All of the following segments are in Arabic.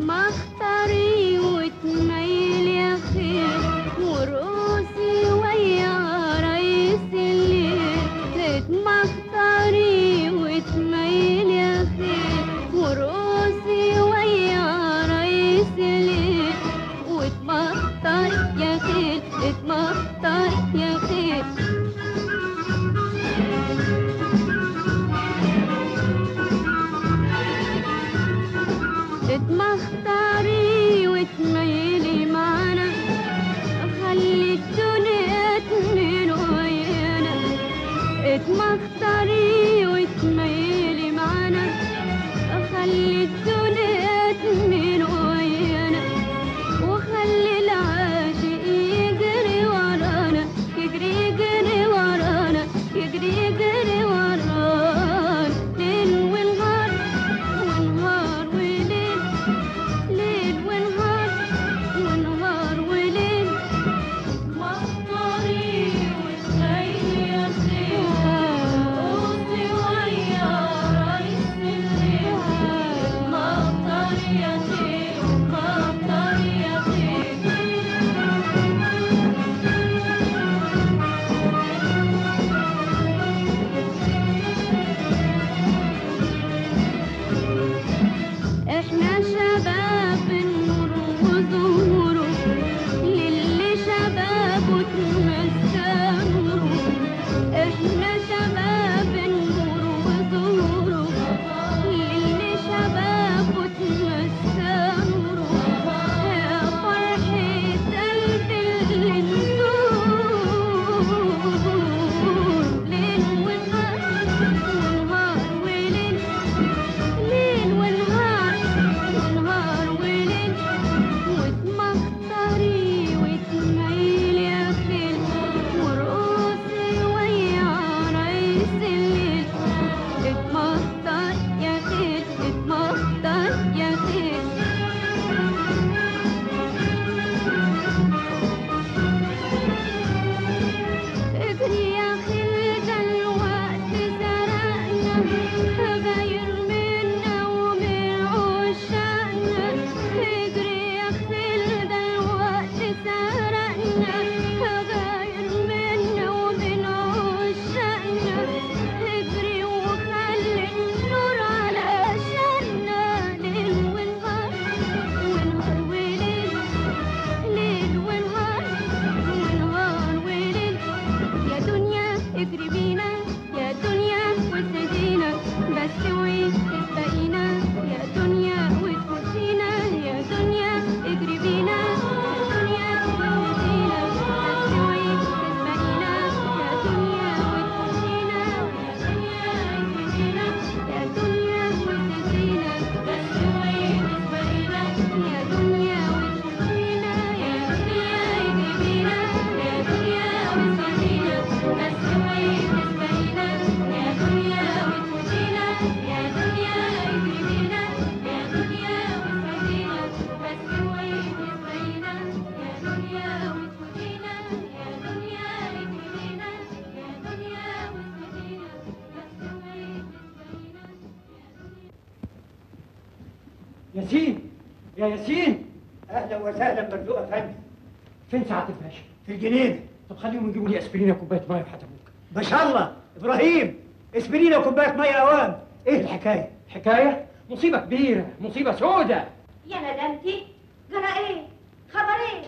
اتمختري وتميل يا خير ورقصي ويا ريس الليل. اتمختري وتميل يا خير ورقصي ويا ريس الليل. ياسين، يا ياسين. اهلا وسهلا مرزوق افندي. فين سعاده الباشا؟ في الجنينه. طب خليهم يجيبوا لي اسبرينه كوبايه ميه وحتى ما شاء الله. ابراهيم، اسبرينه وكوبايه ميه اوام. ايه الحكايه؟ حكايه؟ مصيبه كبيره، مصيبه سودة. يا ندمتي؟ جرى ايه؟ خبر ايه؟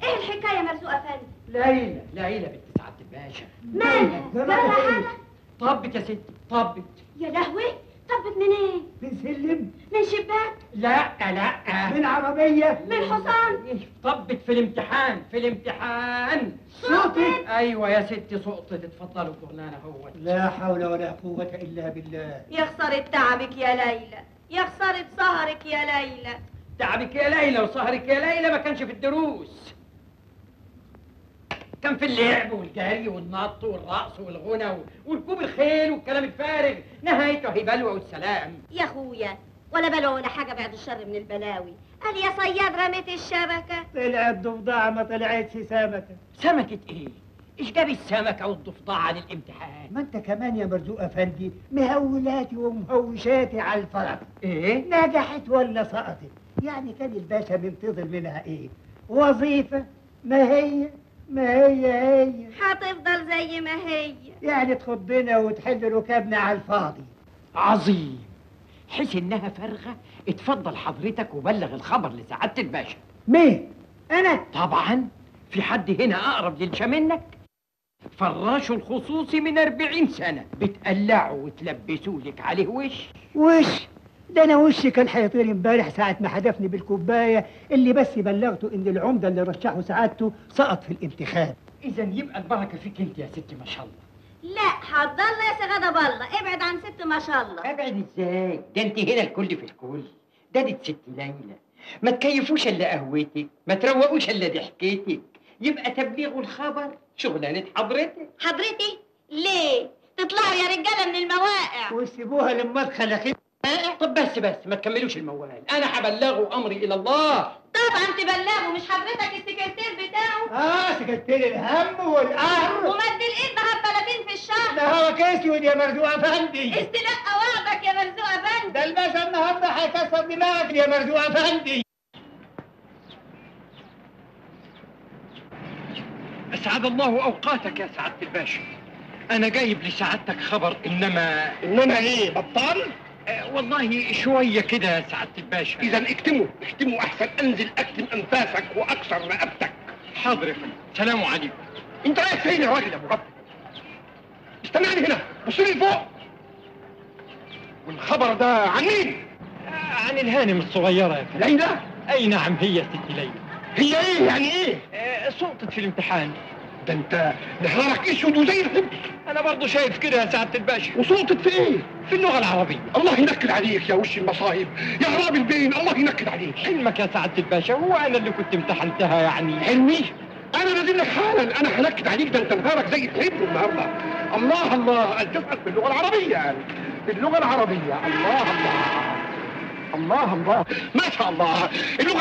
ايه الحكايه مرزوق افندي؟ ليلى بنت سعاده الباشا. مالها؟ جرى حاجه؟ طبت يا ستي، طبت. يا لهوي، طبت منين؟ من سلم؟ من شباك؟ لا من عربيه؟ من حصان؟ طبت في الامتحان. صوتك؟ ايوه يا ستي سقطت. اتفضلوا كورنانا هو. لا حول ولا قوه الا بالله. يا خساره تعبك يا ليلى، يا خساره سهرك يا ليلى. تعبك يا ليلى وسهرك يا ليلى ما كانش في الدروس، كان في اللعب والجري والنط والرقص والغنى وركوب الخيل والكلام الفارغ. نهايته هي بلوى والسلام. يا اخويا ولا بلوى ولا حاجه بعد الشر من البلاوي. قال يا صياد رميت الشبكه، طلعت ضفدعه ما طلعتش سمكه. سمكة ايه؟ ايش جاب السمكة والضفدعة للامتحان؟ ما انت كمان يا مرزوق افندي مهولاتي ومهوشاتي على الفرق. ايه؟ نجحت ولا سقطت؟ يعني كان الباشا منتظر منها ايه؟ وظيفه؟ ما هي هتفضل زي ما هي. يعني تخضنا وتحل ركابنا على الفاضي. عظيم. حيث انها فارغة اتفضل حضرتك وبلغ الخبر لسعادة الباشا. مين؟ انا؟ طبعا. في حد هنا اقرب للشا منك؟ فراشه الخصوصي من 40 سنة بتقلعوا وتلبسوا لك عليه وش. ده انا وشي كان هيطير امبارح ساعة ما حدفني بالكوباية اللي بس بلغته ان العمدة اللي رشحه سعادته سقط في الامتحان. اذا يبقى البركة فيك انت يا ستي ما شاء الله. لا هتضل يا سغادة بالله، ابعد عن ست ما شاء الله. ابعد ازاي؟ ده انت هنا الكل في الكل. ده ست ليلى. ما تكيفوش الا قهوتك، ما تروقوش الا ضحكتك. يبقى تبليغ الخبر شغلانة حضرتي؟ ليه؟ تطلعوا يا رجالة من المواقع وسيبوها لما ادخل. طب بس ما تكملوش الموال، انا هبلغه امري الى الله. طبعا تبلغوا، مش حضرتك السكرتير بتاعه؟ سكرتير الهم والقهر ومد الايد ظهر 30 في الشهر. ده هو كاسود يا مرزوق افندي. استلقى وعدك يا مرزوق افندي. ده الباشا النهارده هيكسر دماغك يا مرزوق افندي. اسعد الله اوقاتك يا سعاده الباشا. انا جايب لسعادتك خبر انما ايه؟ بطال؟ والله شويه كده يا سعاده الباشا. اذا اكتموا احسن انزل اكتم انفاسك واكسر رقبتك. حاضر يا فندم. سلام عليكم. انت رايح فين يا راجل يا مغفل؟ استناني هنا، بص لي فوق. والخبر ده عن مين؟ عن الهانم الصغيره يا فندم. ليلى؟ اي نعم هي ست ليلى. هي ايه يعني ايه؟ سقطت في الامتحان. ده انت نهارك اسود وزي الحب. انا برضه شايف كده يا سعاده الباشا. وسقطت في ايه؟ في اللغه العربيه. الله ينكد عليك يا وش المصايب يا غراب البين، الله ينكد عليك. حلمك يا سعاده الباشا، هو انا اللي كنت امتحنتها يعني. حلمي؟ انا نازل لك حالا، انا هنكد عليك. ده انت نهارك زي الحب النهارده. الله تسقط في اللغه العربيه. الله ما شاء الله. اللغه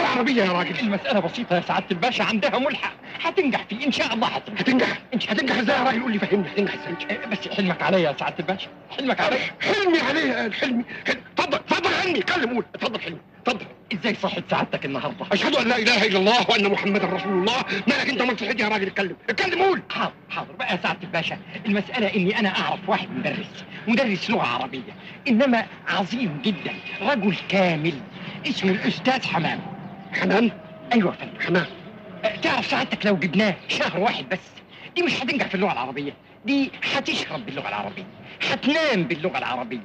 العربيه يا راجل. المساله بسيطه يا سعاده الباشا، عندها ملحق هتنجح فيه ان شاء الله. هتنجح ازاي يا راجل؟ قول لي فهمني هتنجح ازاي. بس حلمك عليا يا سعاده الباشا، حلمك عليا. حلمي عليه حلمي. اتفضل حلمي، اتكلم قول. اتفضل حلمي اتفضل. ازاي صحة سعادتك النهارده؟ اشهد ان لا اله الا الله وان محمدا رسول الله. مالك انت ومال صحتي يا راجل؟ اتكلم قول. حاضر بقى يا سعاده الباشا. المساله اني انا اعرف واحد مدرس لغه عربيه، انما عظيم جدا، رجل كامل، اسمه الاستاذ حمام. حمام؟ ايوه يا فندم حمام. تعرف سعادتك لو جبناه شهر واحد بس، دي مش هتنجح في اللغه العربيه، دي هتشرب باللغه العربيه، هتنام باللغه العربيه،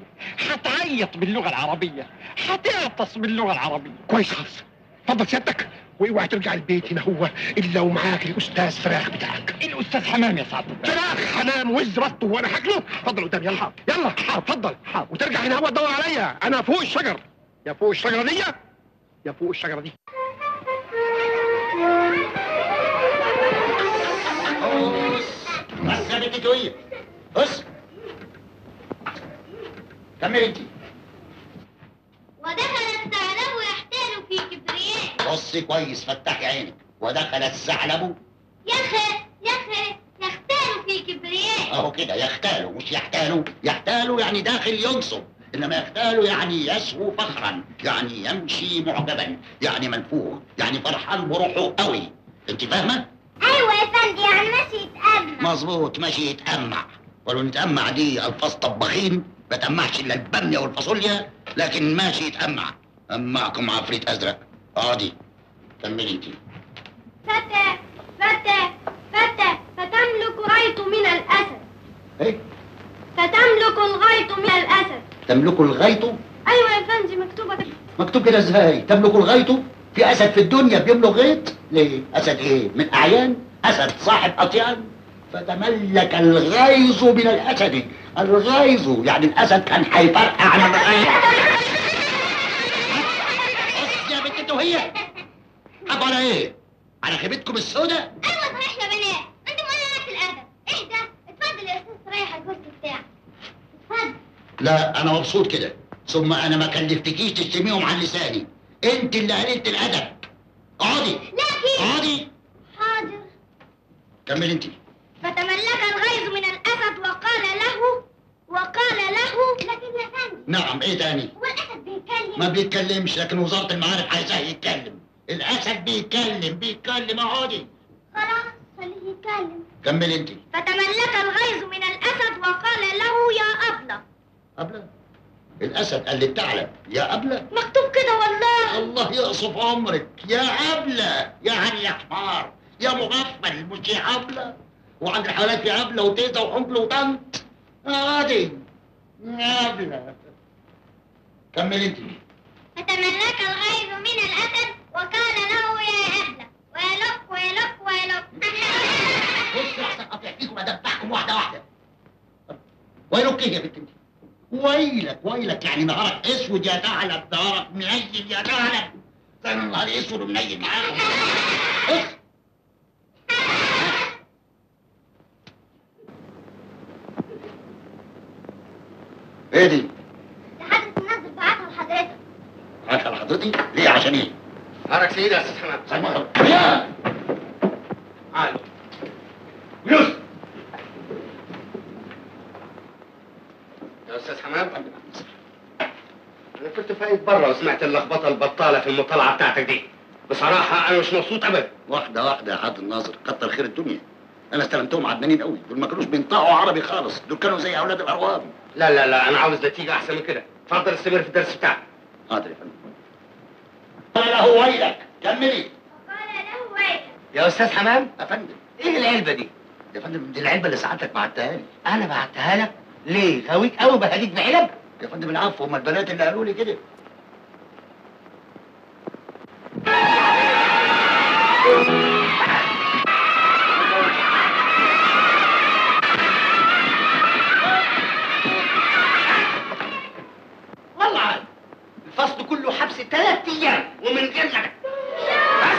هتعيط باللغه العربيه، هتعطس باللغه العربيه. كويس خالص. اتفضل سيادتك، واوعى ترجع البيت هنا هو الا ومعاك الاستاذ فراخ بتاعك. الاستاذ حمام يا سعاده الباشا. فراخ حمام وز بطه وانا هاكله. اتفضل قدام يلا يلا. اتفضل. وترجع هنا هو تدور عليا. انا فوق الشجر. يا فوق الشجره دي يا فوق الشجره دي. بس يا بنتي تويه. بص كمل انت. ودخل الثعلب يحتال في كبرياء. بصي كويس، فتحي عينك. ودخل الثعلب يختال في كبرياء. اهو كده، يختال مش يحتال. يحتال يعني داخل ينصب. انما يختال يعني يسهو فخرا، يعني يمشي معجبا، يعني منفوخ، يعني فرحان بروحه قوي. انت فاهمه؟ ايوه يا فندم، يعني ماشي يتأمع. مظبوط، ماشي يتأمع. ولو نتأمع دي الفاظ طباخين، ما تأمعش الا الباميه والفاصوليا، لكن ماشي يتأمع. أمعكم عفريت ازرق. اقعدي كملي انت. فتى فتى فتى فتملك غيط من الأسد. ايه؟ فتملك الغيط من الأسد. تملك الغيط؟ أيوة يا فندم، مكتوبة كده. مكتوب كده ازاي؟ تملك الغيط؟ في اسد في الدنيا بيملك غيط؟ ليه؟ اسد ايه؟ من اعيان؟ اسد صاحب اطيان؟ فتملك الغيظ من الاسد. الغيظ يعني الاسد كان هيفرقع على الغيظ. بص يا بنت انتوا هي حب على ايه؟ على خيبتكم السوداء؟ أيوة صحيح احنا بنات، أنت مولعت الأدب. اهدى، اتفضل يا أستاذ ريح الكرسي بتاعك. اتفضل. لا انا مبسوط كده. ثم انا ما كلفتكيش تشتميهم عن لساني. انت اللي قللت الادب. اقعدي. لكن اقعدي. حاضر. كمل انت. فتملك الغيظ من الأسد وقال له لكن يا فندم. نعم، ايه تاني؟ هو الأسد بيتكلم؟ ما بيتكلمش، لكن وزارة المعارف عايزاه يتكلم. الاسد بيتكلم. اقعدي. خلاص خليه يتكلم. كمل انت. فتملك الغيظ من الأسد وقال له يا أبلة. أبلة؟ الاسد قال للثعلب يا أبلة؟ مكتوب كده والله. الله يقصف عمرك. يا أبلة يعني يا حمار يا مغفل، مش يا أبلة. وعند الحيوانات يا أبلة وتيتا وحنكل وطنط. اقعدي يا أبلة. كمل انت. فتملك الغيظ من الأسد وقال له يا أبلة ويلق. بصوا احسن قطع فيكم ادبحكم واحده. ويلك ايه يا بنت انت؟ ويلك يعني نهارك اسود يا ثعلب، نهارك منيل يا ثعلب. زي ما نهاري اسود ومنيل معاكم. اخ. ايه دي؟ ده حاجة الناس بعتها لحضرتك. عارفه لحضرتي؟ ليه؟ عشان ايه؟ حرك سيدي يا استاذ حمام. سمعوا يا عالو. فلوس. يا استاذ حمام، انا كنت فايت بره وسمعت اللخبطه البطاله في المطالعه بتاعتك دي. بصراحه انا مش مبسوط ابدا. واحده يا حاج الناظر، كتر خير الدنيا. انا استلمتهم عدمانين قوي، دول ما كانوش بينطقوا عربي خالص، دول كانوا زي اولاد الارواح. لا انا عاوز نتيجه احسن من كده. اتفضل استمر في الدرس بتاعك. حاضر يا فندم. قال له ويلك. كملي. وقال له ويلك. يا استاذ حمام، يا فندم. ايه العلبه دي؟ يا فندم دي العلبه اللي سعادتك بعتها لي. انا بعتها لك؟ ليه؟ غاويك قوي بهديك بعلب؟ يا فندم العفو، هم البنات اللي قالوا لي كده. والله عاد الفصل كله حبس 3 ايام ومن غير غدا. بس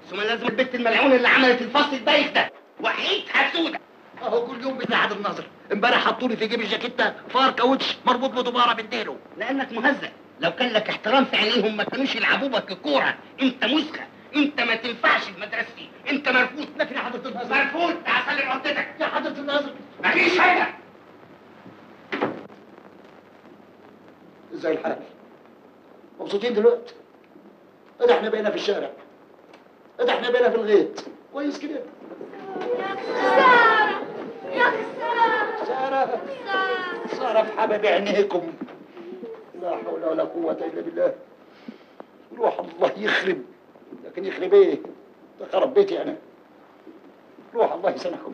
ثم لازم البت الملعونه اللي عملت الفصل البايخ ده وحيدها سودة. اهو كل يوم بتاع النظر. امبارح حطوا لي في جيب الجاكيته فار كاوتش مربوط بدباره بالديله. لانك مهزأ. لو كان لك احترام في عينيهم ما كانوش يلعبوا بك كوره. انت مسخه، انت ما تنفعش في مدرستي، انت مرفوض. لكن يا حضره الناظر. مرفوض. تعال سلم عقدتك يا حضره الناظر. مفيش حاجه. ازاي الحال؟ مبسوطين دلوقتي؟ ده احنا بقينا في الشارع، ده احنا بقينا في الغيط. كويس كده. يا خسارة يا خسارة. سارة في حباب عينيكم. لا حول ولا قوة إلا بالله. روح الله يخرب، لكن يخرب ايه؟ ده خرب بيتي أنا. روح الله يسامحكم.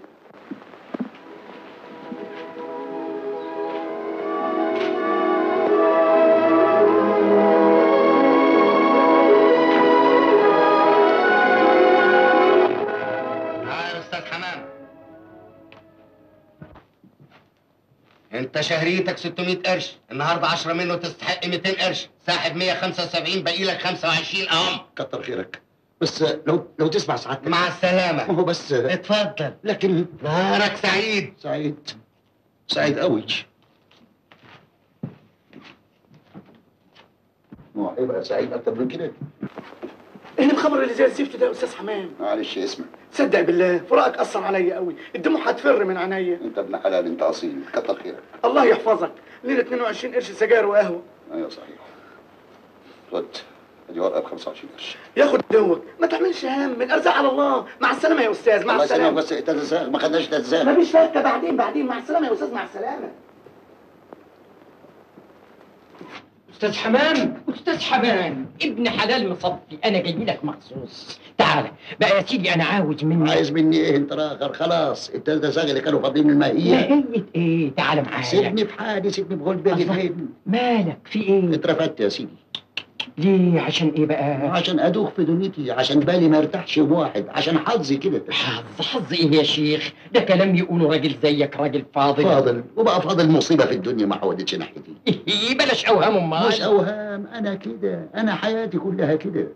يا استاذ حمام، انت شهريتك 600 قرش، النهارده 10 منه تستحق 200 قرش، ساحب 175 باقي لك 25 اهم. كتر خيرك، بس لو تسمع سعادتك. مع السلامة. ما هو بس اتفضل. لكن نهارك سعيد. سعيد قوي. ما هو هيبقى سعيد أكتر من كده. ايه الخبر اللي زي الزفت ده يا استاذ حمام؟ معلش اسمع. صدق بالله فراقك اثر عليا قوي، الدموع هتفر من عينيا. انت ابن حلال، انت اصيل، كتر خيرك. الله يحفظك. ليله 22 قرش سجاير وقهوه. ايوه صحيح. خد ادي ورقه ب 25 قرش. ياخد دوك، ما تعملش هم، الارزاق على الله. مع السلامه يا استاذ، مع السلامه. الله يسلمك. بس التزاغ ما خدناش تزاغ. مفيش فكه، بعدين مع السلامه يا استاذ، مع السلامه. استاذ حمام، استاذ حمام، ابن حلال مصفي، انا جاي لك مخصوص. تعالى بقى يا سيدي، انا عايز مني ايه انت راخر؟ خلاص التزاغ اللي كانوا فاضيين من الماهيه. ماهية ايه؟ تعالى معايا. سيبني في حالي، سيبني في غلبي. فين مالك في ايه؟ اترفدت يا سيدي. ليه؟ عشان ايه بقى؟ عشان ادوخ في دنيتي، عشان بالي ما ارتاحش يوم واحد، عشان حظي كده. حظ ايه يا شيخ؟ ده كلام يقوله راجل زيك، راجل فاضل. وبقى فاضل مصيبه في الدنيا ما حودتش ناحيتي. ايه بلاش اوهام امال. مش اوهام، انا كده، انا حياتي كلها كده.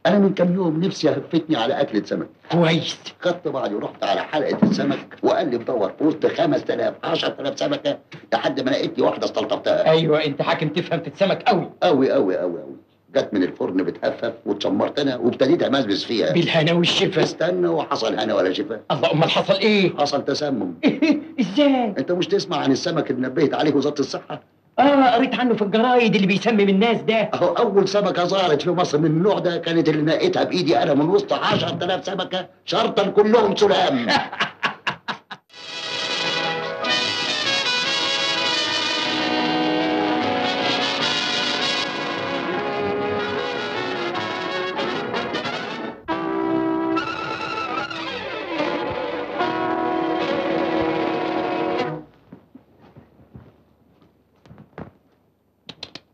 انا من كام يوم نفسي هفتني على اكله سمك. كويس. خدت بعضي ورحت على حلقه السمك وقلب دور في وسط 5000 10000 سمكه لحد ما لقيت لي واحده استلطفتها. ايوه انت حاكم تفهم في السمك قوي قوي قوي قوي قوي. جت من الفرن بتهفف واتشمرت انا وابتديت امزمز فيها. بالهنا والشفا. استنى، وحصل هنا ولا شفا. الله، امال حصل ايه؟ حصل تسمم. ازاي؟ انت مش تسمع عن السمك اللي نبهت عليه وزاره الصحه؟ قريت عنه في الجرايد اللي بيسمم الناس ده. اهو اول سمكه ظهرت في مصر من النوع ده كانت اللي نقيتها بايدي انا من وسط 10000 سمكه شرطا كلهم سلام.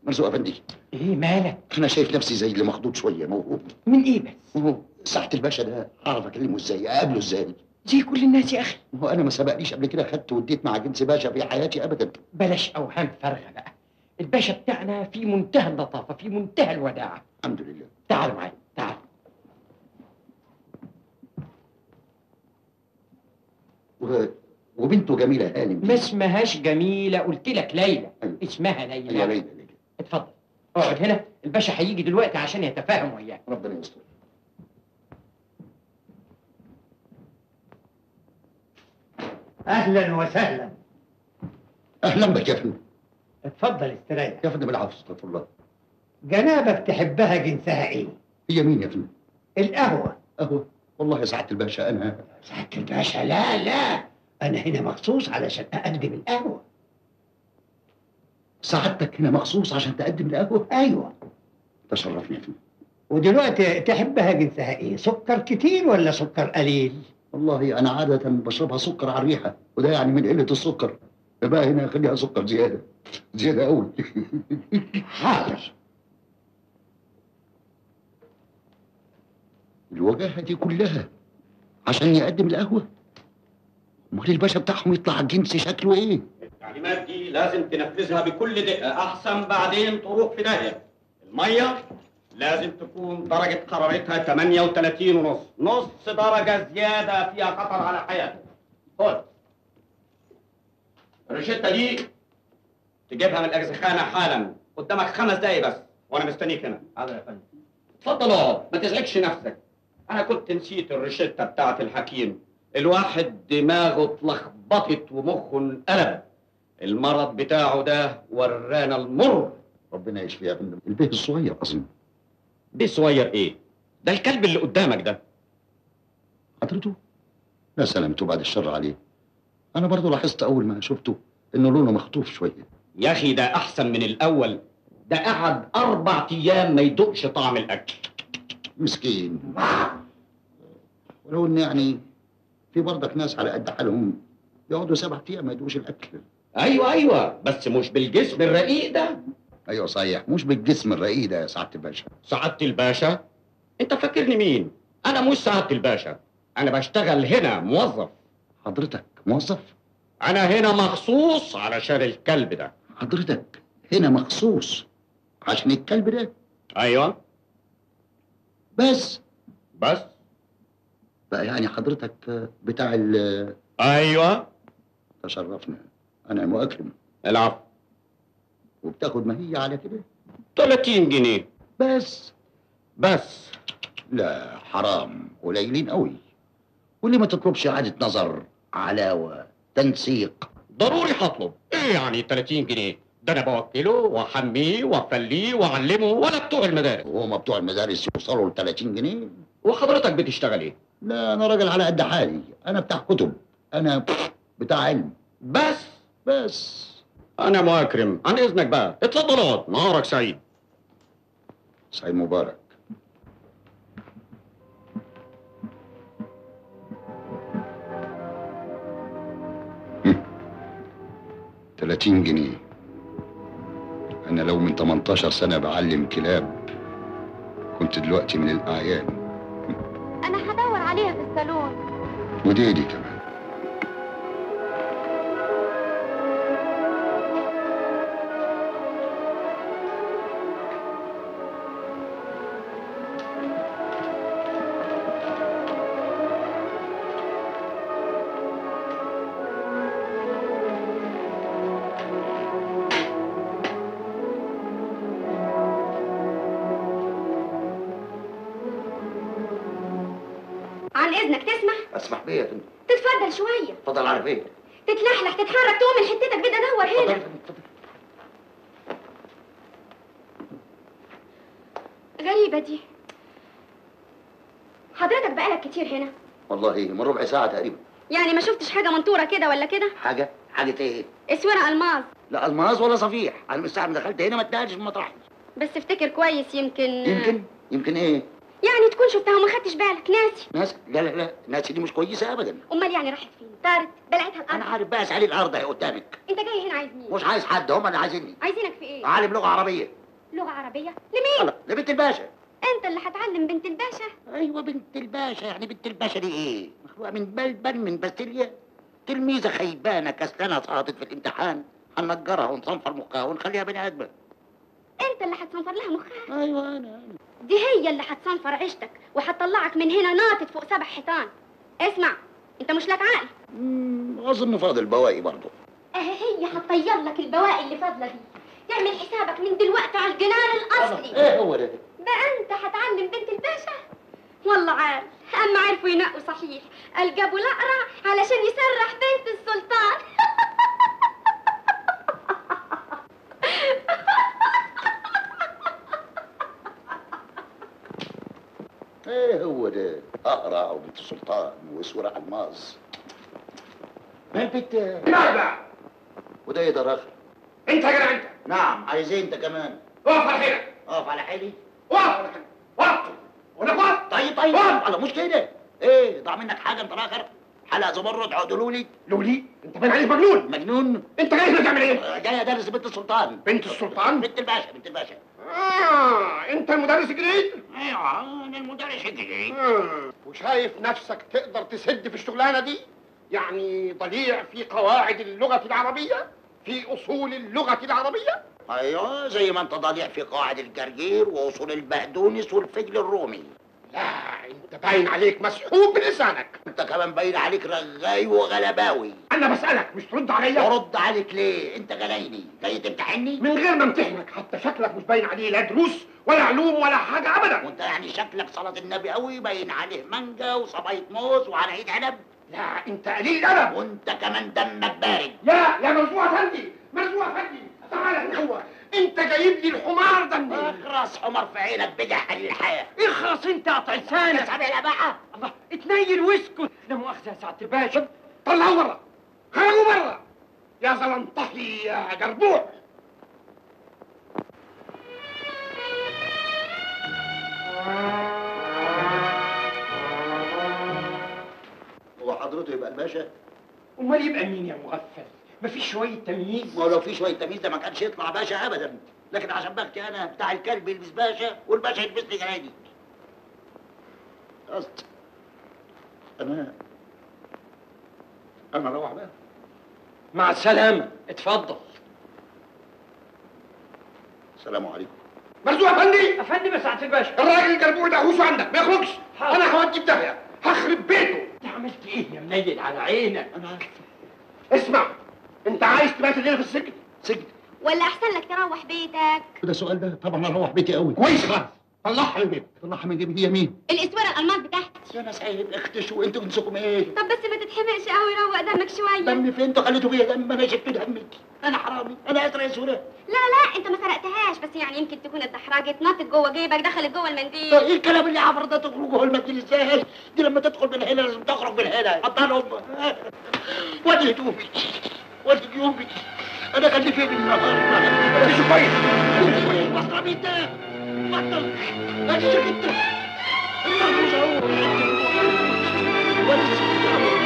مرزوق افندي، ايه مالك؟ انا شايف نفسي زي اللي مخضوض شويه. موهوب. من ايه بس؟ ساعة الباشا ده اعرف اكلمه ازاي؟ اقابله ازاي؟ زي كل الناس يا اخي. هو انا ما سبقليش قبل كده خدت واديت مع جنس باشا في حياتي ابدا. بلاش اوهام فارغه بقى. الباشا بتاعنا في منتهى اللطافه، في منتهى الوداعه. الحمد لله. تعال معايا، تعال. وبنته جميله هانم. ما اسمهاش جميله، قلت لك ليلى. أيوة. اسمها ليلى. يا ليلى. اتفضل اقعد هنا، الباشا هيجي دلوقتي عشان يتفاهم وياك. ربنا يستر. اهلا وسهلا. اهلا بك يا فندم. اتفضل استريح. يا فندم العفو، استغفر الله. جنابك تحبها جنسها ايه؟ هي مين يا فندم؟ القهوه. قهوه؟ والله يا سعاده الباشا انا. سعاده الباشا لا، انا هنا مخصوص علشان اقدم القهوه. سعادتك هنا مخصوص عشان تقدم القهوه؟ ايوه. تشرفني يا فندم. ودلوقتي تحبها جنسها ايه؟ سكر كتير ولا سكر قليل؟ والله انا عاده بشربها سكر على الريحه، وده يعني من قله السكر. بقى هنا خليها سكر زياده قوي. حاضر. الوجاهه دي كلها عشان يقدم القهوه؟ امال الباشا بتاعهم يطلع الجنس شكله ايه؟ التعليمات دي لازم تنفذها بكل دقه، احسن بعدين تروح في داهيه. الميه لازم تكون درجه حرارتها 38 ونص، نص درجه زياده فيها خطر على حياتك. خد الروشته دي تجيبها من الاجزخانه حالا، قدامك 5 دقايق بس وانا مستنيك هنا. حاضر يا فندم. اتفضل اقعد، ما تزعجش نفسك. انا كنت نسيت الروشته بتاعت الحكيم. الواحد دماغه اتلخبطت ومخه انقلب. المرض بتاعه ده ورانا المر. ربنا يشفيه يا فندم. البيه الصغير اظن. بيه صغير ايه؟ ده الكلب اللي قدامك ده. حضرته؟ لا سلامته، بعد الشر عليه. انا برضه لاحظت اول ما شفته انه لونه مخطوف شويه. يا اخي ده احسن من الاول. ده قعد 4 ايام ما يدوقش طعم الاكل. مسكين. ولو ان يعني في برضك ناس على قد حالهم يقعدوا 7 ايام ما يدوقوش الاكل. ايوه بس مش بالجسم الرقيق ده. ايوه صحيح، مش بالجسم الرقيق ده يا سعاده الباشا. سعاده الباشا؟ انت فاكرني مين؟ انا مش سعاده الباشا، انا بشتغل هنا موظف. حضرتك موظف؟ انا هنا مخصوص علشان الكلب ده. حضرتك هنا مخصوص عشان الكلب ده؟ ايوه. بس بقى يعني حضرتك بتاع ايوه. تشرفنا، انا مؤكرم. العفو. وبتاخد ما هي على كده؟ 30 جنيه بس. لا حرام، قليلين قوي. وليه ما تطلبش اعاده نظر، علاوه، تنسيق؟ ضروري هطلب. ايه يعني 30 جنيه؟ ده انا بوكله واحميه وافليه واعلمه ولا بتوع المدارس. وهما بتوع المدارس يوصلوا ل 30 جنيه؟ وحضرتك بتشتغل ايه؟ لا انا راجل على قد حالي، انا بتاع كتب، انا بتاع علم بس. انا مكرم، عن اذنك بقى، اتفضل اقعد، نهارك سعيد. سعيد مبارك. هم. 30 جنيه. انا لو من 18 سنة بعلم كلاب كنت دلوقتي من الاعيان. انا هدور عليها في الصالون. ودي كمان. عن اذنك تسمح؟ اسمح بيه يا فندم. تتفضل شويه. اتفضل على فين؟ تتلحلح تتحرك تقوم من حتتك، بدي ادور هنا. اتفضل. غريبه دي. حضرتك بقالك كتير هنا؟ والله من ربع ساعة تقريبا. يعني ما شفتش حاجه منطوره كده ولا كده؟ حاجة ايه؟ اسوره الماظ. لا الماظ ولا صفيح، انا من ساعة ما دخلت هنا ما اتنقلش من مطرحي. بس افتكر كويس، يمكن ايه؟ يعني تكون شفتها وما خدتش بالك، ناسي. ناس؟ لا ناسي دي مش كويسة ابدا. امال يعني راحت فين؟ طارت؟ بلعتها الارض؟ انا عارف بقى اسألي الارض اهي قدامك. انت جاي هنا عايز مين؟ مش عايز حد، هم اللي عايزيني. عايزينك في ايه؟ عالم لغة عربية. لغه عربيه؟ لمين؟ لا لبنت الباشا. انت اللي هتعلم بنت الباشا؟ ايوه بنت الباشا. يعني بنت الباشا دي ايه؟ مخلوقة من بلبن من باستيليا؟ تلميذة خيبانة كسلانة سقطت في الامتحان، هننجرها ونصنفر مخها ونخليها بني ادمة. انت اللي هتصنفر لها مخها؟ ايوه انا. دي هي اللي هتصنفر عيشتك وهتطلعك من هنا ناطط فوق 7 حيطان. اسمع، انت مش لك عقل. اظن فاضل بواقي برضه. هي هتطير لك البواقي اللي فاضله دي. تعمل حسابك من دلوقتي على الجنان الاصلي. ايه هو ده؟ بقى انت هتعلم بنت الباشا؟ والله عال، اما عرفوا ينقوا صحيح، قال جابوا الاقرع علشان يسرح بنت السلطان. ايه هو ده؟ اقرع وبنت سلطان واسوره الماظ. ما البت لا وده ايه ده راخر؟ انت يا جدع انت. نعم عايز ايه انت كمان؟ اقف على حيلك. اقف على حيلي؟ اقف وقف وقف. طيب الله مش كده. ايه ضاع منك حاجه انت راخر؟ حلقه زمرد عقدوا لي. لولي انت باين عليك مجنون. مجنون؟ انت جاي هنا تعمل ايه؟ جاي ادرس بنت السلطان. بنت السلطان؟ بنت الباشا. انت المدرس الجديد؟ ايوه انا المدرس الجديد. وشايف نفسك تقدر تسد في الشغلانه دي؟ يعني ضليع في قواعد اللغه العربيه، في اصول اللغه العربيه؟ ايوه زي ما انت ضليع في قواعد الجرجير واصول البقدونس والفجل الرومي. لا انت باين عليك مسحوب بلسانك. انت كمان باين عليك رغاي وغلباوي. انا بسالك مش ترد عليا؟ ورد عليك ليه؟ انت جايني جاي تمتحني؟ من غير ما امتحنك، حتى شكلك مش باين عليه لا دروس ولا علوم ولا حاجه ابدا. وانت يعني شكلك صلاة النبي قوي، باين عليه مانجا وصبايط موز وعلى عيد عنب. لا انت قليل ادب. وانت كمان دمك بارد. يا مرزوع افندي، مرزوع افندي، تعالى هو انت جايب لي الحمار ده منين؟ اخرس حمار في عينك بدح الحياه. اخرس انت قطع لسانك. تسحب الاباحه. الله اتنيل واسكت. لا مؤاخذه يا سعاده الباشا. طلعوا بره، خرجوا بره يا زلنطحي يا جربوع. هو حضرته يبقى الباشا؟ امال يبقى مين يا مغفل؟ مفيش شويه تمييز؟ ما هو لو في شويه تمييز ده ما كانش يطلع باشا ابدا، لكن عشان بختي انا بتاع الكلب يلبس باشا والباشا يلبس لي جنادي. قصد انا اروح بقى. مع السلامه، اتفضل. السلام عليكم. مرزوع افندي. افندي يا سعاده الباشا. الراجل الجربوع ده هوشه عندك ما يخرجش. حاضر. انا هوديه في داهيه، هخرب بيته. انت عملت ايه يا منيل على عينك؟ انا عارف. اسمع، انت عايز تبات الليله في السجن؟ سجن؟ ولا احسن لك تروح بيتك؟ وده سؤال ده؟ طبعا انا اروح بيتي قوي. كويس خلاص، طلعها من جيبك. طلعها من جيبي. هي مين؟ الاسوره الالماس بتاعتي. يا ناس عيب اختشوا انتوا جنسكم ايه؟ طب بس ما تتحمقش قوي، روق دمك شويه. دمي فين؟ انتوا خليتوا فيا دم، انا شفت دمك. انا حرامي، انا اسرق سورة. لا انت ما سرقتهاش، بس يعني يمكن تكون اتدحرجت، نطت جوه جيبك، دخلت جوه المنديل. طيب ايه الكلام اللي عبر ده؟ تخرج جوه المنديل ازاي؟ دي لما تدخل من هنا لازم تخرج من هنا. حطها لهم. وادي هدومي، وادي جيوبي. انا خلي فين النهارده؟ مش كويس. بطل مين ده؟ بطل. ادي شكلت. المرموش اهو. وادي السكت اهو.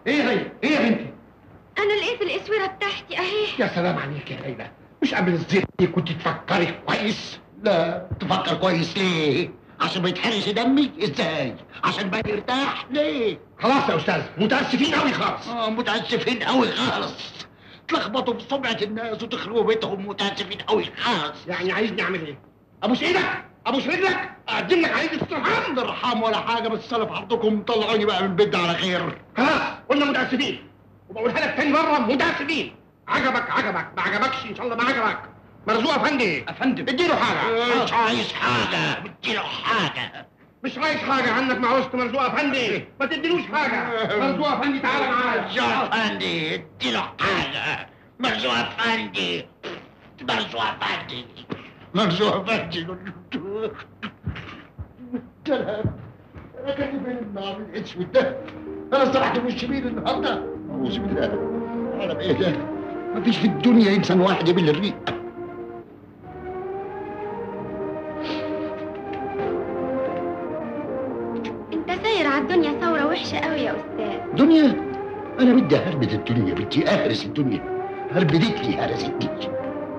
ايه يا بنتي؟ انا لقيت الاسوره بتاعتي اهي. يا سلام عليك يا ليلى، مش قبل الزيت دي كنت تفكري كويس؟ لا تفكر كويس ليه؟ عشان ما يتحرقش دمي؟ ازاي؟ عشان بالي يرتاح؟ ليه؟ خلاص يا استاذ، متاسفين قوي خالص. متاسفين قوي خالص. تلخبطوا في سمعة الناس وتخربوا بيتهم، متاسفين قوي خالص. يعني عايزني اعمل ايه؟ ابوس ايدك؟ ابوس رجلك؟ اقدم لك عليك استرحام؟ ارحام ولا حاجه، بس صلف عرضكم طلعوني بقى من البيت على خير. خلاص قلنا متاسفين، وبقولها لك تاني مره متاسفين. عجبك ما عجبكش ان شاء الله ما عجبك. مرزوق افندي اديله حاجه. مش عايز حاجه، اديله حاجه. مش عايز حاجه عنك مع وسط مرزوق افندي، ما تديلوش حاجه. مرزوق افندي تعالى معايا. مرزوق افندي اديله حاجه. مرزوق افندي مرزوق افندي مرزوق افندي. كلام انا كان فين النار الاسود ده؟ انا سرحت في الشميل النهارده. اعوذ بالله. انا بايه ده؟ مفيش في الدنيا انسان واحد يبل الريق. انت ساير على الدنيا ثوره وحشه قوي يا استاذ. دنيا؟ انا بدي اهربد الدنيا، بدي اهرس الدنيا. هربدتني هرستني.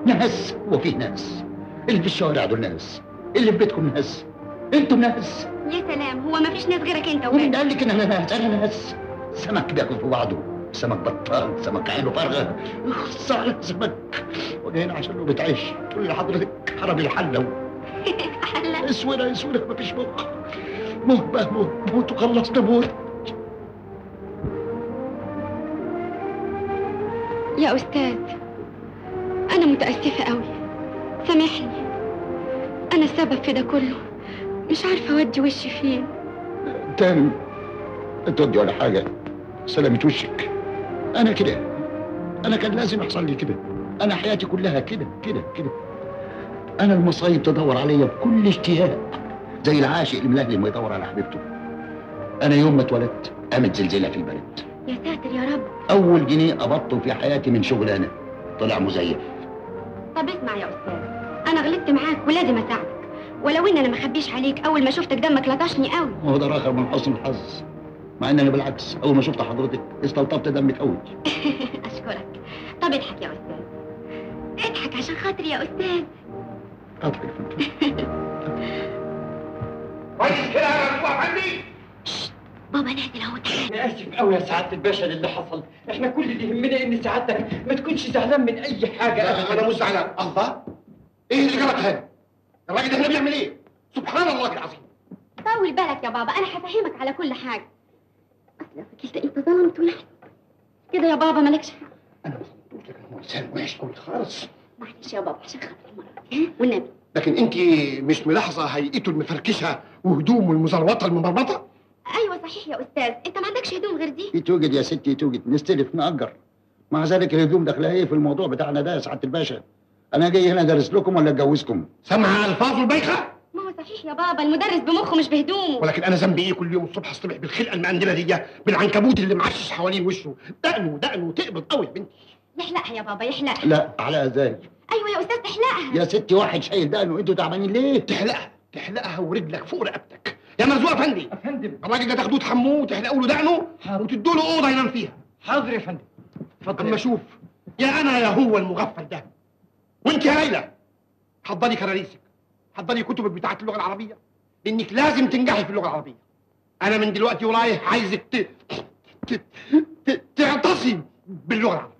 ناس، هو فيه ناس. اللي في الشوارع دول ناس، اللي في بيتكم ناس، انتم ناس. يا سلام، هو ما فيش ناس غيرك انت ومين وبس؟ قال لك ان انا ناس؟ انا ناس. سمك بياكل في بعضه، سمك بطال، سمك عينه فارغه. اخص على سمك. وجايين عشان له بتعيش. تقول لي حضرتك حرمي الحله. حلا اسوره مفيش مخ. موت بقى، موت وخلصنا موت. يا استاذ، انا متاسفه قوي، سامحني. انا السبب في ده كله، مش عارفه اودي وشي فين. تاني تودي ولا حاجه، سلامة وشك. انا كده، انا كان لازم يحصل لي كده. انا حياتي كلها كده. انا المصايب تدور عليا بكل اشتياق، زي العاشق الملهلم ما يدور على حبيبته. انا يوم ما اتولدت قامت زلزله في البلد. يا ساتر يا رب. اول جنيه قبضته في حياتي من شغلانه طلع مزيف. طب اسمع يا استاذ، انا غلطت معاك ولازم اساعدك، ولو ان انا ما اخبيش عليك، اول ما شفتك دمك لطشني قوي. هو ده اخر من حسن الحظ، مع ان انا بالعكس اول ما شفت حضرتك استلطفت دمك قوي. اشكرك. طب اضحك يا استاذ، اضحك عشان خاطري يا استاذ. اضحك. كويس كده يا مرزوق افندي. بابا نازل اهو. انا اسف قوي يا سعاده الباشا للي حصل. احنا كل اللي يهمنا ان سعادتك ما تكونش زعلان من اي حاجه. انا مش زعلان. الله، ايه اللي جابك هنا؟ الراجل ده هنا بيعمل ايه؟ سبحان الله العظيم. طول بالك يا بابا، انا هفهمك على كل حاجه. اصل يا فكيلة انت ظلمته يعني كده يا بابا، مالكش حق. انا قلت لك هو انسان وحش قوي خالص. معلش يا بابا عشان خاطري المره دي، ها والنبي. لكن انت مش ملاحظه هيئته المفركشه وهدومه المزروطه المبربطه؟ ايوه صحيح يا استاذ، انت ما عندكش هدوم غير دي؟ توجد يا ستي توجد، نستلف نأجر. مع ذلك الهدوم داخلها ايه في الموضوع بتاعنا ده يا سعاده الباشا؟ انا جاي هنا ادرس لكم ولا اتجوزكم؟ سمع الفاظه البايخه؟ ما هو صحيح يا بابا، المدرس بمخه مش بهدومه. ولكن انا ذنبي ايه كل يوم الصبح الصبح بالخلقه المقندله دي، بالعنكبوت اللي معشش حوالين وشه، دقنه تقبض قوي يا بنتي. يحلقها يا بابا يحلقها. لا احلقها ازاي؟ ايوه يا استاذ تحلقها. يا ستي واحد شايل دقنه، انتوا تعبانين ليه؟ تحلقها ورجلك فوق رقبتك. يا مرزوق افندي، افندم، الراجل ده تاخدوه تحموه وتحلقوا له دقنه وتدوا له اوضه ينام فيها. حاضر يا فندم. اتفضل. اما شوف، يا انا يا هو المغفل ده، وانت يا ليلى حضري كراريسك، حضري كتبك بتاعت اللغه العربيه، لانك لازم تنجحي في اللغه العربيه. انا من دلوقتي ورايح عايزك تعتصي باللغه العربيه.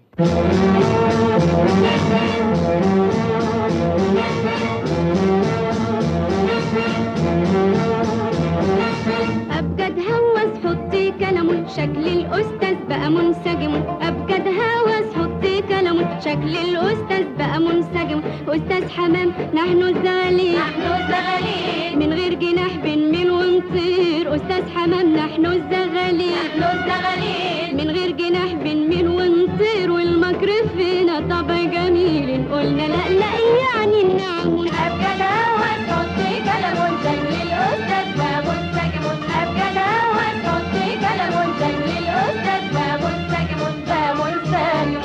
أبجد هوس حطي كلام، شكل الأستاذ بقى منسجم. أبجد هوس حطي كلام، شكل الأستاذ بقى منسجم. أستاذ حمام نحن الزغاليل، نحن الزغاليل من غير جناح بنميل ونطير. أستاذ حمام نحن الزغاليل، نحن الزغاليل من غير جناح بنميل ونطير. والمكر فينا طبع جميل، قلنا لا لا يعني نعم. أبجد هوس حطي كلام، شكل الأستاذ بقى منسجم. أبجد هوس حطي كلام، شكل الأستاذ بقى منسجم بقى منسجم.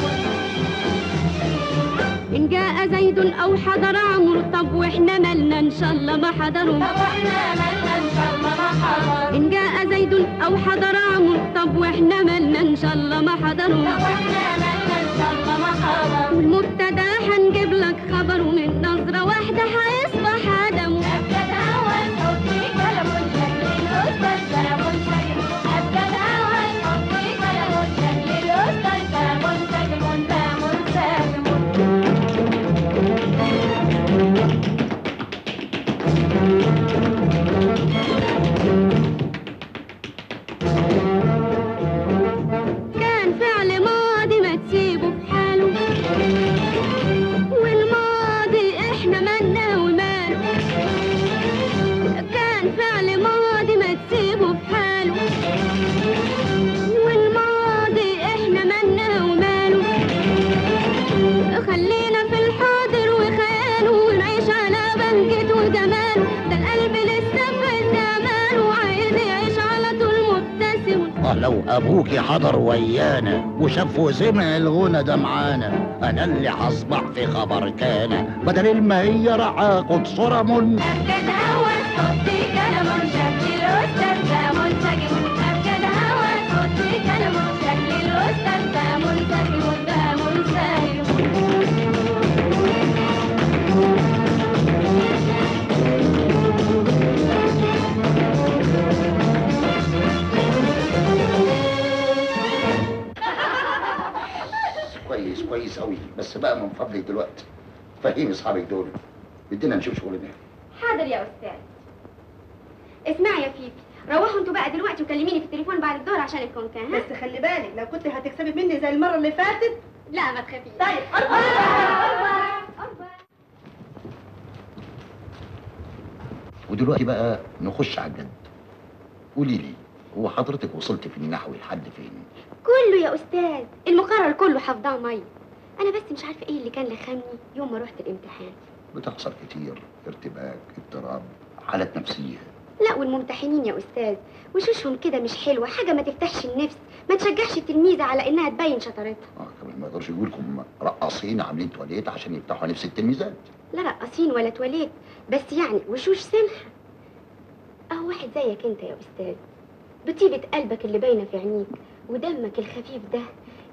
إن جاء زيد أو حضر عمرو، طب وإحنا مالنا إن شاء الله ما حضروا. طب وإحنا مالنا إن شاء الله ما حضروا. إن جاء زيد أو حضر عمرو، طب وإحنا مالنا إن شاء الله ما حضروا. طب وإحنا مالنا إن شاء الله ما حضروا. والمبتدا هنجيب لك خبر، ومن نظرة واحدة هيصبح آدم. أبجد هوس حطي كلام، شكل الأستاذ بقى منسجم. أبجد هوس حطي كلام، شكل الأستاذ بقى منسجم بقى منسجم. كان فعل ماضي ما تسيبه في حاله، والماضي احنا مالنا وماله. كان فعل ماضي ما تسيبه في حاله، والماضي احنا مالنا وماله. خلينا في الحاضر وخياله، ونعيش على بهجته وجماله. ده القلب لسه في الزمان، وعايز يعيش على طول مبتسم. لو ابوكي حضر ويانا وشاف وسمع الغنى ده معانا، انا اللي هصبح في خبر كان بدل ما هي رعاقد صرم. أبجد هوس حطي كلام، شكل الأستاذ بقى منسجم. أبجد هوس حطي كلام، شكل الأستاذ بقى منسجم بقى منسجم. كويس قوي، بس بقى من فضلك دلوقتي فهمي اصحابك دول، بدنا نشوف شغلنا. حاضر يا أستاذ. اسمعي يا فيفي، روحوا انتوا بقى دلوقتي وكلميني في التليفون بعد الظهر عشان الكونكان. ها؟ بس خلي بالك لو كنت هتكسبي مني زي المرة اللي فاتت. لا ما تخافيش. طيب ودلوقتي بقى نخش على الجد. قولي لي، هو حضرتك وصلت في النحو لحد فين؟ كله يا أستاذ، المقرر كله حافظاه مية. أنا بس مش عارفة إيه اللي كان لخمني يوم ما رحت الامتحان. بتخسر كتير، ارتباك، اضطراب، حالات نفسية. لا والممتحنين يا أستاذ وشوشهم كده مش حلوة، حاجة ما تفتحش النفس، ما تشجعش التلميذة على إنها تبين شطارتها. كمان ما يقدرش يقول لكم رقاصين عاملين تواليت عشان يفتحوا نفس التلميذات. لا رقاصين ولا تواليت، بس يعني وشوش سمحة. أهو واحد زيك أنت يا أستاذ، بطيبة قلبك اللي باينة في عينيك ودمك الخفيف ده،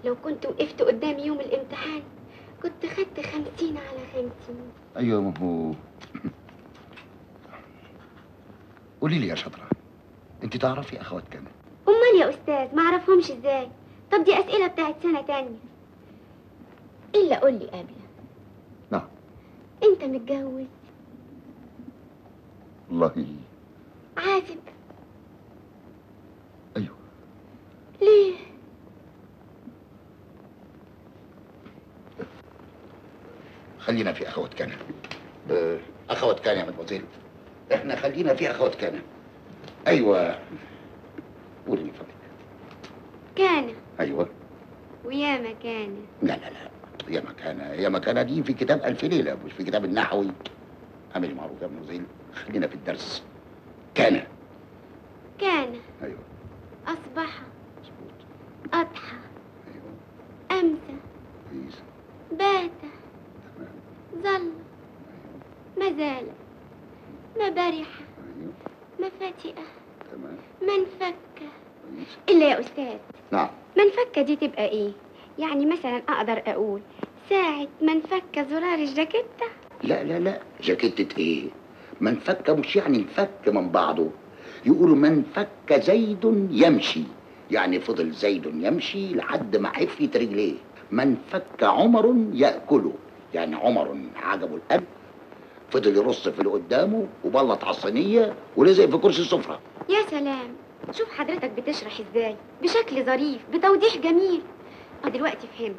لو كنت وقفت قدامي يوم الامتحان كنت خدت 50 على 50. أيوة ما هو. قولي لي يا شاطرة، أنت تعرفي أخوات كام؟ أمال يا أستاذ ما أعرفهمش إزاي؟ طب دي أسئلة بتاعت سنة تانية. إلا قول لي قبل. نعم. أنت متجوز؟ والله. عازب؟ أيوة. ليه؟ خلينا في أخوات كان. أخوات كان يا مدموزيل، إحنا خلينا في أخوات كان. أيوة. قولي لي فضلك. كان. أيوة. ويا مكانه. لا يا مكانه دي في كتاب ألف ليلة مش في كتاب النحوي. اعملي معروف يا مدموزيل، خلينا في الدرس. كان. أيوة. أصبح. مظبوط. أضحى. أيوة. أمسى. كويس. بات. تمام. ظل. ما زال. ما برح. أيوة. مفاتئة. تمام. منفكة. كويس. إلا يا أستاذ. نعم. منفكة دي تبقى إيه؟ يعني مثلا أقدر أقول ساعة ما انفك زرار الجاكيتة. لا لا لا، جاكيتة ايه؟ ما انفك مش يعني انفك من بعضه، يقولوا من فك زيد يمشي، يعني فضل زيد يمشي لحد ما حفيت رجليه. من فك عمر يأكله، يعني عمر عجبه الأكل فضل يرص في اللي قدامه وبلط على الصينية ولزق في كرسي السفرة. يا سلام، شوف حضرتك بتشرح ازاي، بشكل ظريف بتوضيح جميل. دلوقتي فهمت.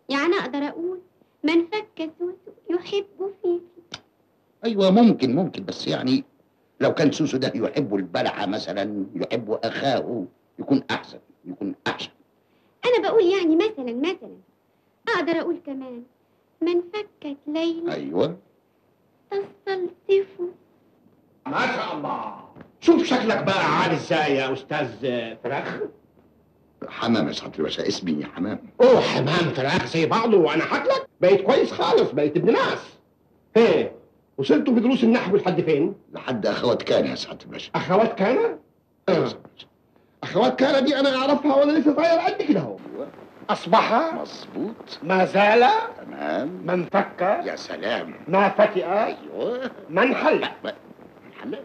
يعني اقدر اقول من فك سوسو يحب فيك. ايوه ممكن بس يعني لو كان سوسو ده يحب البلعة مثلا، يحب اخاه، يكون احسن. انا بقول يعني مثلا اقدر اقول كمان من فكت ليلى ايوه تستلطف. ما شاء الله. شوف شكلك بقى عالي ازاي يا استاذ فراخ. حمام يا سعاده الباشا، اسمي حمام. اوه حمام فراخ زي بعضه وانا حكلك بقيت كويس خالص، بقيت ابن ناس. ايه وصلتوا في دروس النحو لحد فين؟ لحد اخوات كان يا سعاده الباشا. اخوات كان؟ اخوات كان دي انا اعرفها وانا لسه صغير قد كده اهو. اصبح مظبوط. ما زال تمام. من فك يا سلام. ما فتئ ايوه. من حل. حل؟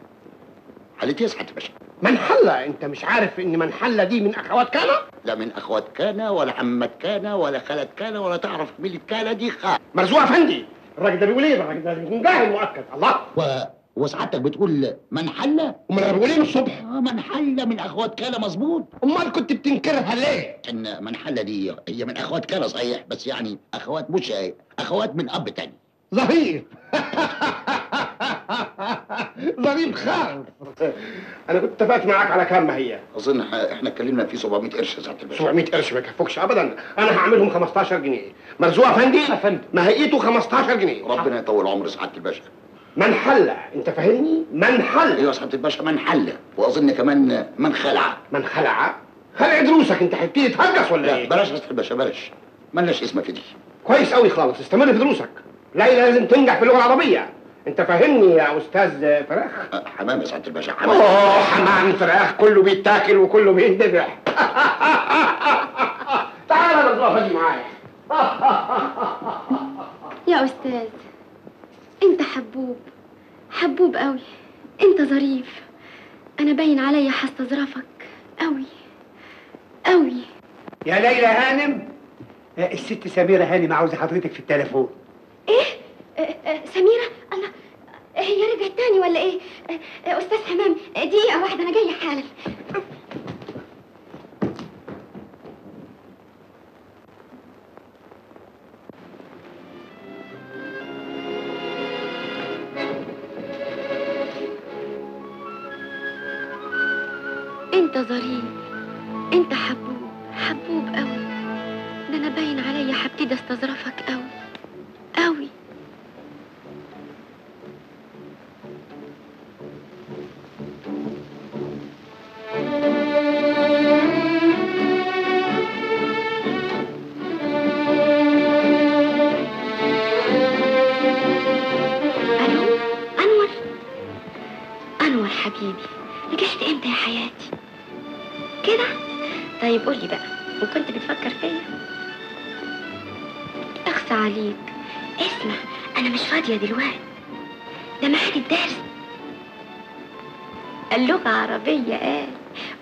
حلت يا سعاده الباشا. من حل؟ انت مش عارف ان من حل دي من اخوات كان؟ لا من اخوات كان ولا عمت كان ولا خالة كان ولا تعرف مين كان دي خال. مرزوق افندي، الراجل ده بيقول ايه؟ الراجل ده بيكون جاهل مؤكد. الله. وسعادتك بتقول من حل؟ امال انا بقول ايه الصبح؟ من حل من اخوات كان مظبوط. امال كنت بتنكرها ليه؟ ان من حل دي هي من اخوات كان صحيح، بس يعني اخوات مش اخوات من اب تاني. ظريف. ظريف خالص. انا كنت اتفقت معاك على كام ما هي؟ اظن احنا اتكلمنا في 700 قرش يا سعاده الباشا. 700 قرش ما يكفوكش ابدا. انا هعملهم 15 جنيه. مرزوق افندي ما هيئته 15 جنيه. ربنا يطول عمر سعاده الباشا. من حل، انت فاهمني؟ من حل. ايوه يا سعاده الباشا من حل، واظن كمان من خلع. من خلع؟ خلع دروسك، انت هتبتدي تهجس ولا ايه؟ بلاش يا سعاده الباشا بلاش، مالناش اسم في دي. كويس قوي خالص، استمر في دروسك. ليلى لازم تنجح في اللغه العربيه. انت فاهمني يا استاذ فراخ؟ حمام يا سعاده الباشا حمام. اوه حمام فراخ كله بيتاكل وكله بيندبح. تعال يا مرزوق افندي معايا. يا استاذ انت حبوب قوي، انت ظريف. انا باين عليا هستظرفك قوي. يا ليلى هانم، الست سميرة هانم عاوزة حضرتك في التليفون. ايه؟ سميرة؟ الله، هي رجعت تاني ولا ايه؟ استاذ حمام دقيقة واحدة انا جاية حالا. انت ظريف، انت حبوب قوي. ده انا باين عليا هبتدي استظرفك قوي. الو انور حبيبي، رجعت امتى يا حياتي؟ كده؟ طيب قولي بقى، وكنت بتفكر فيا؟ اخصى عليك. اسمع، انا مش فاضية دلوقتي، ده ميعاد الدرس. اللغة عربية قال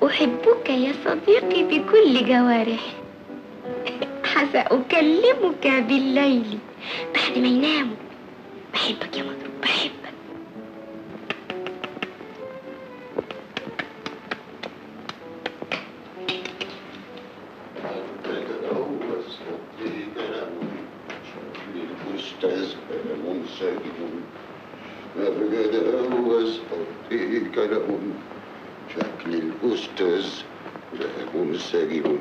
أحبك يا صديقي بكل جوارحي. سأكلمك بالليل بعد ما يناموا. بحبك يا مضروب، بحبك. الأستاذ منسجم أبدا وأسقطي كلام شكل الأستاذ منسجم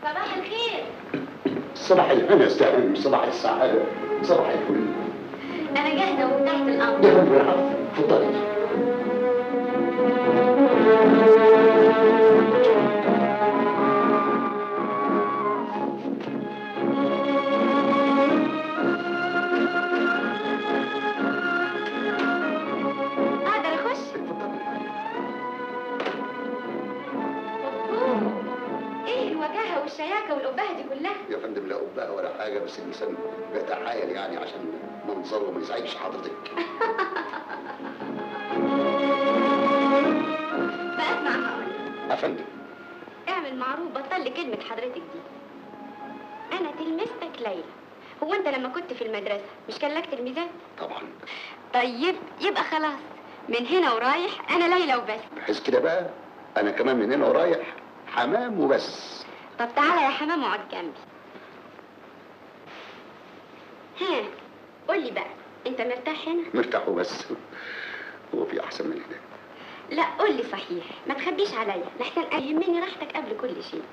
صباح الخير. صباح الهنا سالم، صباح السعادة، صباح الفل. أنا جاهزة وتحت الأمر. يا رب العفو، اتفضلي. والشياكه والابهه دي كلها؟ يا فندم لا أبهة ولا حاجة، بس الإنسان بيتحايل يعني عشان منظره ما يزعجش حضرتك. بقى اسمع هقول يا فندم اعمل معروف، بطل لي كلمه حضرتك دي. انا تلميذتك ليلى. هو انت لما كنت في المدرسه مش كان لك تلميذات؟ طبعا. طيب يبقى خلاص، من هنا ورايح انا ليلى وبس. بحيث كده بقى أنا كمان من هنا ورايح حمام وبس. طب تعالى يا حمام اقعد جنبي. ها قول لي بقى، انت مرتاح هنا؟ مرتاح وبس. هو في أحسن من هنا؟ لا قول لي صحيح، ما تخبيش عليا، لحسن يهمني راحتك قبل كل شيء.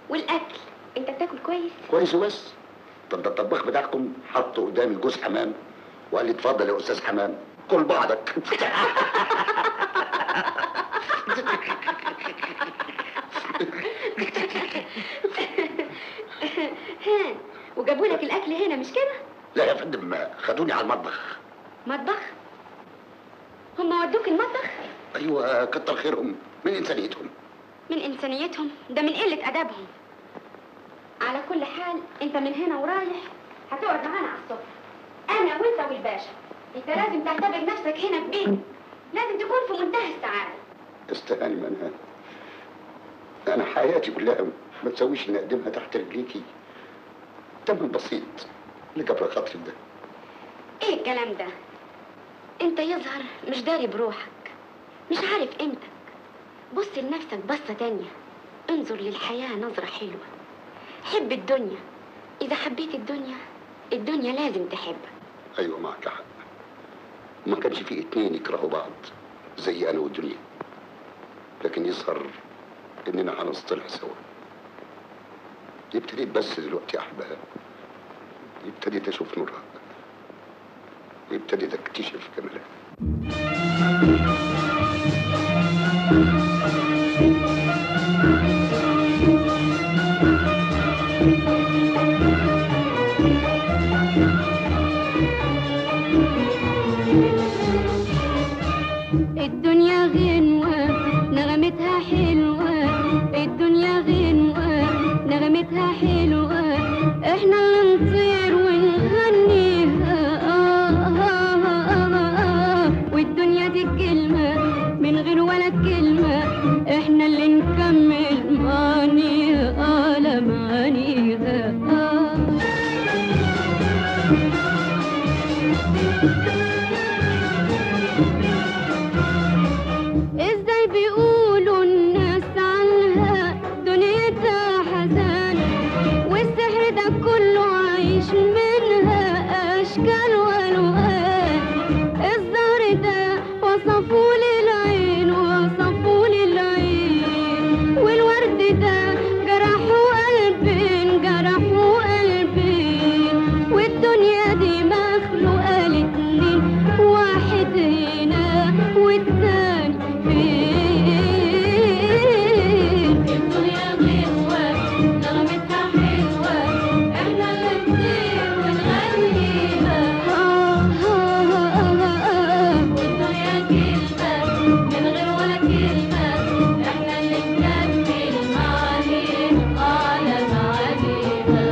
والاكل انت بتاكل كويس؟ كويس وبس. طب ده الطباخ بتاعكم حط قدامي جوز حمام وقال لي اتفضل يا استاذ حمام كل بعضك. ها وجابوا لك الاكل هنا مش كده؟ لا يا فندم خدوني على المطبخ. مطبخ؟ هم ودوك المطبخ؟ ايوه كتر خيرهم من انسانيتهم. من انسانيتهم؟ ده من قله ادبهم. على كل حال انت من هنا ورايح هتقعد معانا على السفره، انا وانت والباشا. انت لازم تعتبر نفسك هنا في بيتك، لازم تكون في منتهى السعاده. استهاني منها، انا حياتي كلها ما تسويش اني اقدمها تحت رجليكي. تمن بسيط لجبر خاطري ده. ايه الكلام ده؟ انت يظهر مش داري بروحك، مش عارف قيمتك. بص لنفسك بصه تانيه، انظر للحياه نظره حلوه، حب الدنيا. اذا حبيت الدنيا، الدنيا لازم تحبك. ايوه معك حق، ما كانش في اتنين يكرهوا بعض زي انا والدنيا، لكن يظهر اننا هنصطلح سوا. ابتديت بس دلوقتي احبها، ابتديت اشوف نورها، ابتديت اكتشف جمالها. الدنيا غنوة نغمتها حلوة، الدنيا غنوة نغمتها حلوة، احنا اللي نطير ونغنيها. والدنيا دي كلمة من غير ولا كلمة، احنا اللي نكمل معانيها لمعانيها. ازاي بيقولوا الناس عنها دنيتها حزان، والسحر ده كله عايش منها اشكال والوان. الزهر ده وصفوا للعين، وصفوا للعين، والورد ده جرحوا قلبين، جرحوا قلبين. والدنيا دي مخلوقه لاتنين، واحد هنا والتاني فين. الدنيا غنوة نغمتها حلوة، احنا اللي نطير ونغنيها. والدنيا كلمة من غير ولا كلمة، احنا اللي نكمل معانيها على معانيها.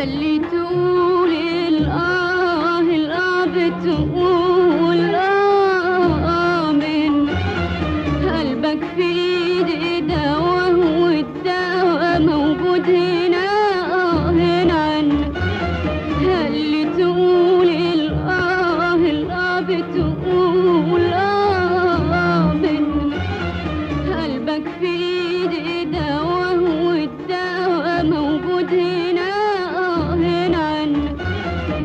اللي تقول الآه الآه بتقول من قلبك في ايدي دواء، والدواء موجود هنا هنا عنك. اللي تقول الآه الآه بتقول من قلبك في ايدي دواء، والدواء موجود هنا هنا عنك.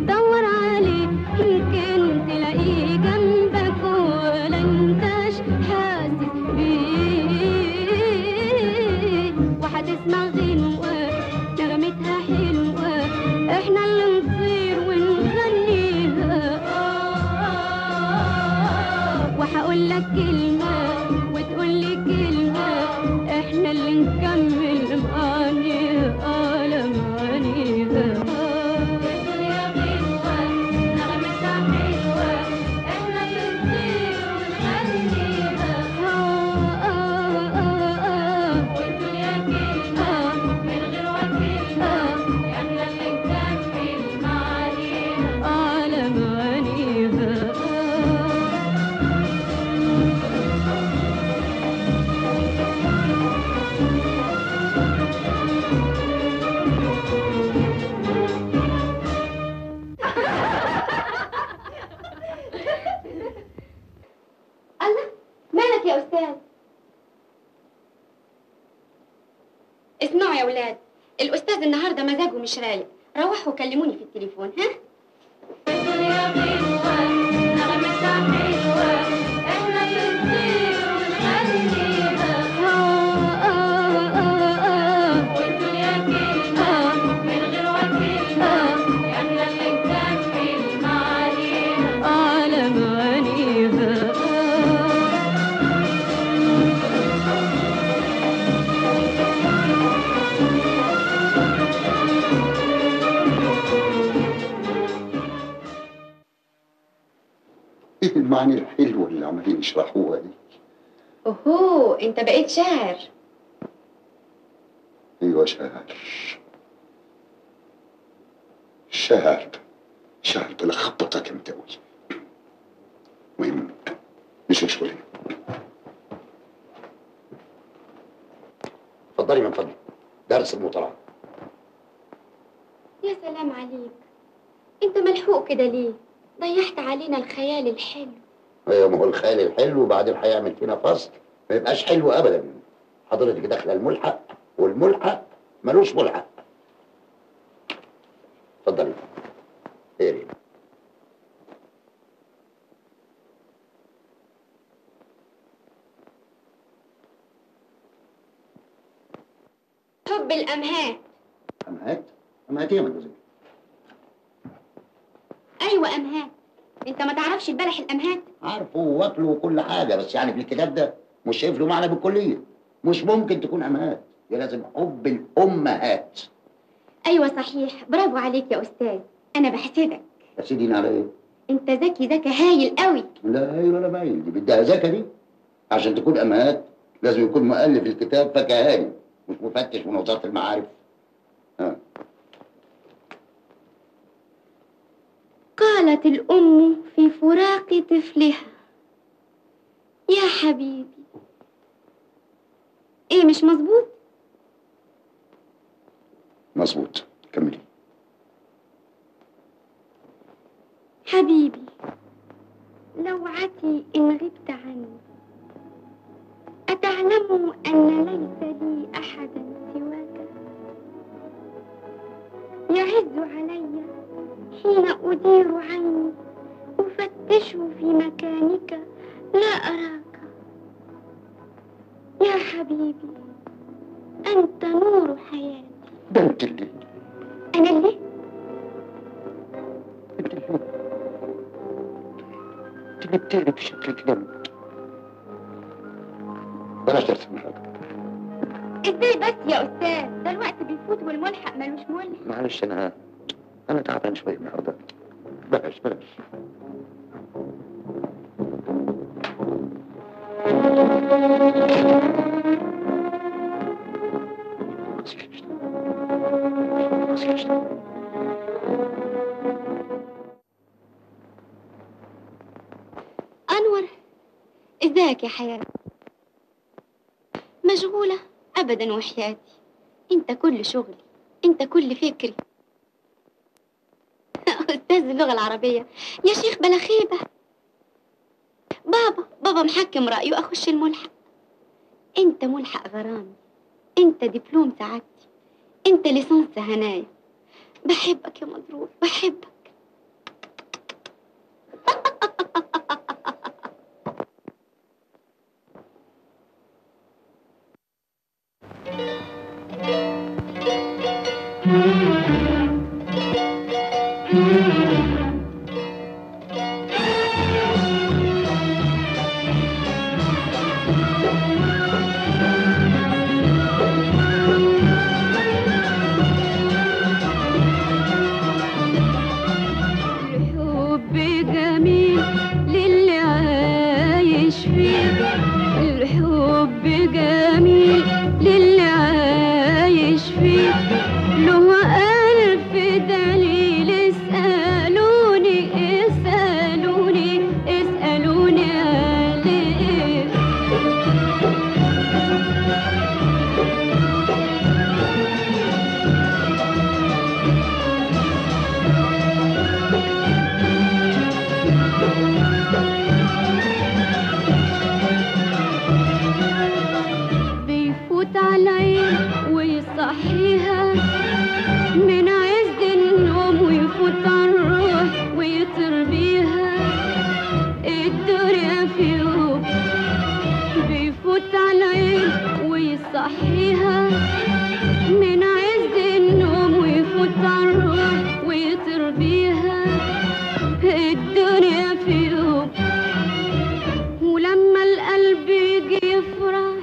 دور عليه يمكن تلاقيه جنبك، ولا انتش حاسس بيه. وهتسمع غنوة نغمتها حلوة، احنا اللي نطير ونغنيها. وهقول لك كلمة وتقول لي كلمة، احنا اللي نكمل معانيها لمعانيها. الدنيا غنوة نغمتها حلوة، والدنيا كلها من غير وكيل احنا اللي نكمل معانيها على معانيها. الله، مالك يا أستاذ؟ اسمعوا يا ولاد، الأستاذ النهارده مزاجه مش رايق، روحوا كلموني في التليفون. ها؟ الدنيا حلوة نغمتها حلوة احنا اللي نطير ونغنيها. والدنيا كلها من غير وكيل احنا اللي نكمل معانيها على معانيها. ايه المعاني الحلوه اللي عمالين يشرحوها دي؟ اوهو، انت بقيت شاعر. ايوه شاعر. شاعر بلا خبطك انت قوي. المهم نشوف شغلنا. اتفضلي من فضلك، درس المطالعه. يا سلام عليك، انت ملحوق كده ليه؟ ضيعت علينا الخيال الحلو. ايوه، ما هو الخيال الحلو وبعدين هيعمل فينا فصل ما يبقاش حلو ابدا. حضرتك داخله الملحق والملحق ملوش ملحق. اتفضلي. ايه حب الامهات. امهات؟ امهات ايه يا مدرسة؟ ايوه امهات، انت ما تعرفش البلح الامهات؟ عارفه واكله وكل حاجه، بس يعني في الكتاب ده مش شايف له معنى بالكليه. مش ممكن تكون امهات، دي لازم حب الامهات. ايوه صحيح، برافو عليك يا استاذ، انا بحسدك. تحسديني على ايه؟ انت ذكي هايل قوي. لا هايل ولا مايل، دي بدها ذكا دي. عشان تكون امهات لازم يكون مؤلف الكتاب فكهاني مش مفتش من وزاره المعارف. قالت الام في فراق طفلها: يا حبيبي. ايه مش مظبوط؟ مظبوط، كملي. حبيبي، لوعتي إن غبت عني، أتعلم أن ليس لي أحدا سواك؟ يعز علي حين أدير عيني أفتش في مكانك لا أراك. يا حبيبي، أنت نور حياتي. ده انت اللي أنا اللي؟ بتقلب بشكل جامد. بلاش ترسم حاجة. ازاي بس يا أستاذ؟ ده الوقت بيفوت والملحق ملوش ملحق. معلش أنا تعبان شوية النهارده. بلاش. أنور، ازيك يا حياتي؟ مشغولة؟ أبدا وحياتي، أنت كل شغلي، أنت كل فكري. أستاذ اللغة العربية يا شيخ بلا خيبة. بابا محكم رأيه أخش الملحق. أنت ملحق غرامي، أنت دبلوم سعادتي، أنت ليسانس هنايا. بحبك يا مضروب، بحبك. الحب جميل ويصحيها من عز النوم ويفوت عالروح ويطير بيها الدنيا في يوم بيفوت عالعين ويصحيها من عز النوم ويفوت عالروح ويطير بيها الدنيا في يوم ولما القلب يجي يفرح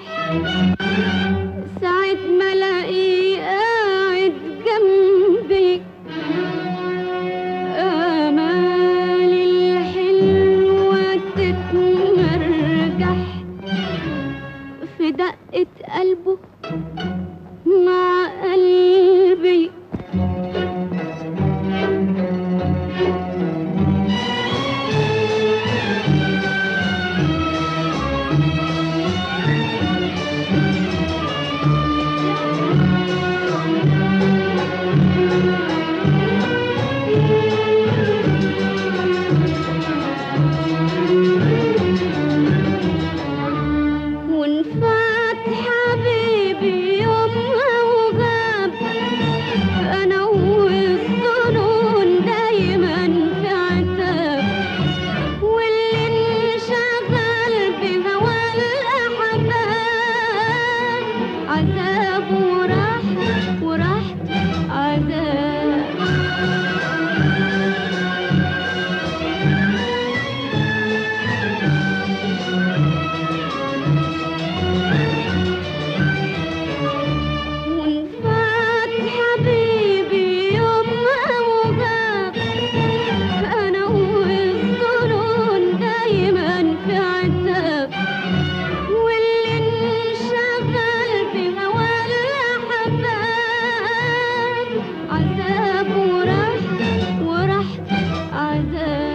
ساعة ما الاقيه قاعد جنبي آمالي الحلوة تتمرجح في دقة قلبه مع قلبي ونفات حبيبي يوم وغاب أنا والظنون دايما في عتاب واللي انشغل بهوى الأحباب عذاب وراحت عذاب ونفات حبيبي يوم وغاب أنا والظنون دايما في عتاب واللي انشغل بهوى الأحباب عذاب وراحت عذاب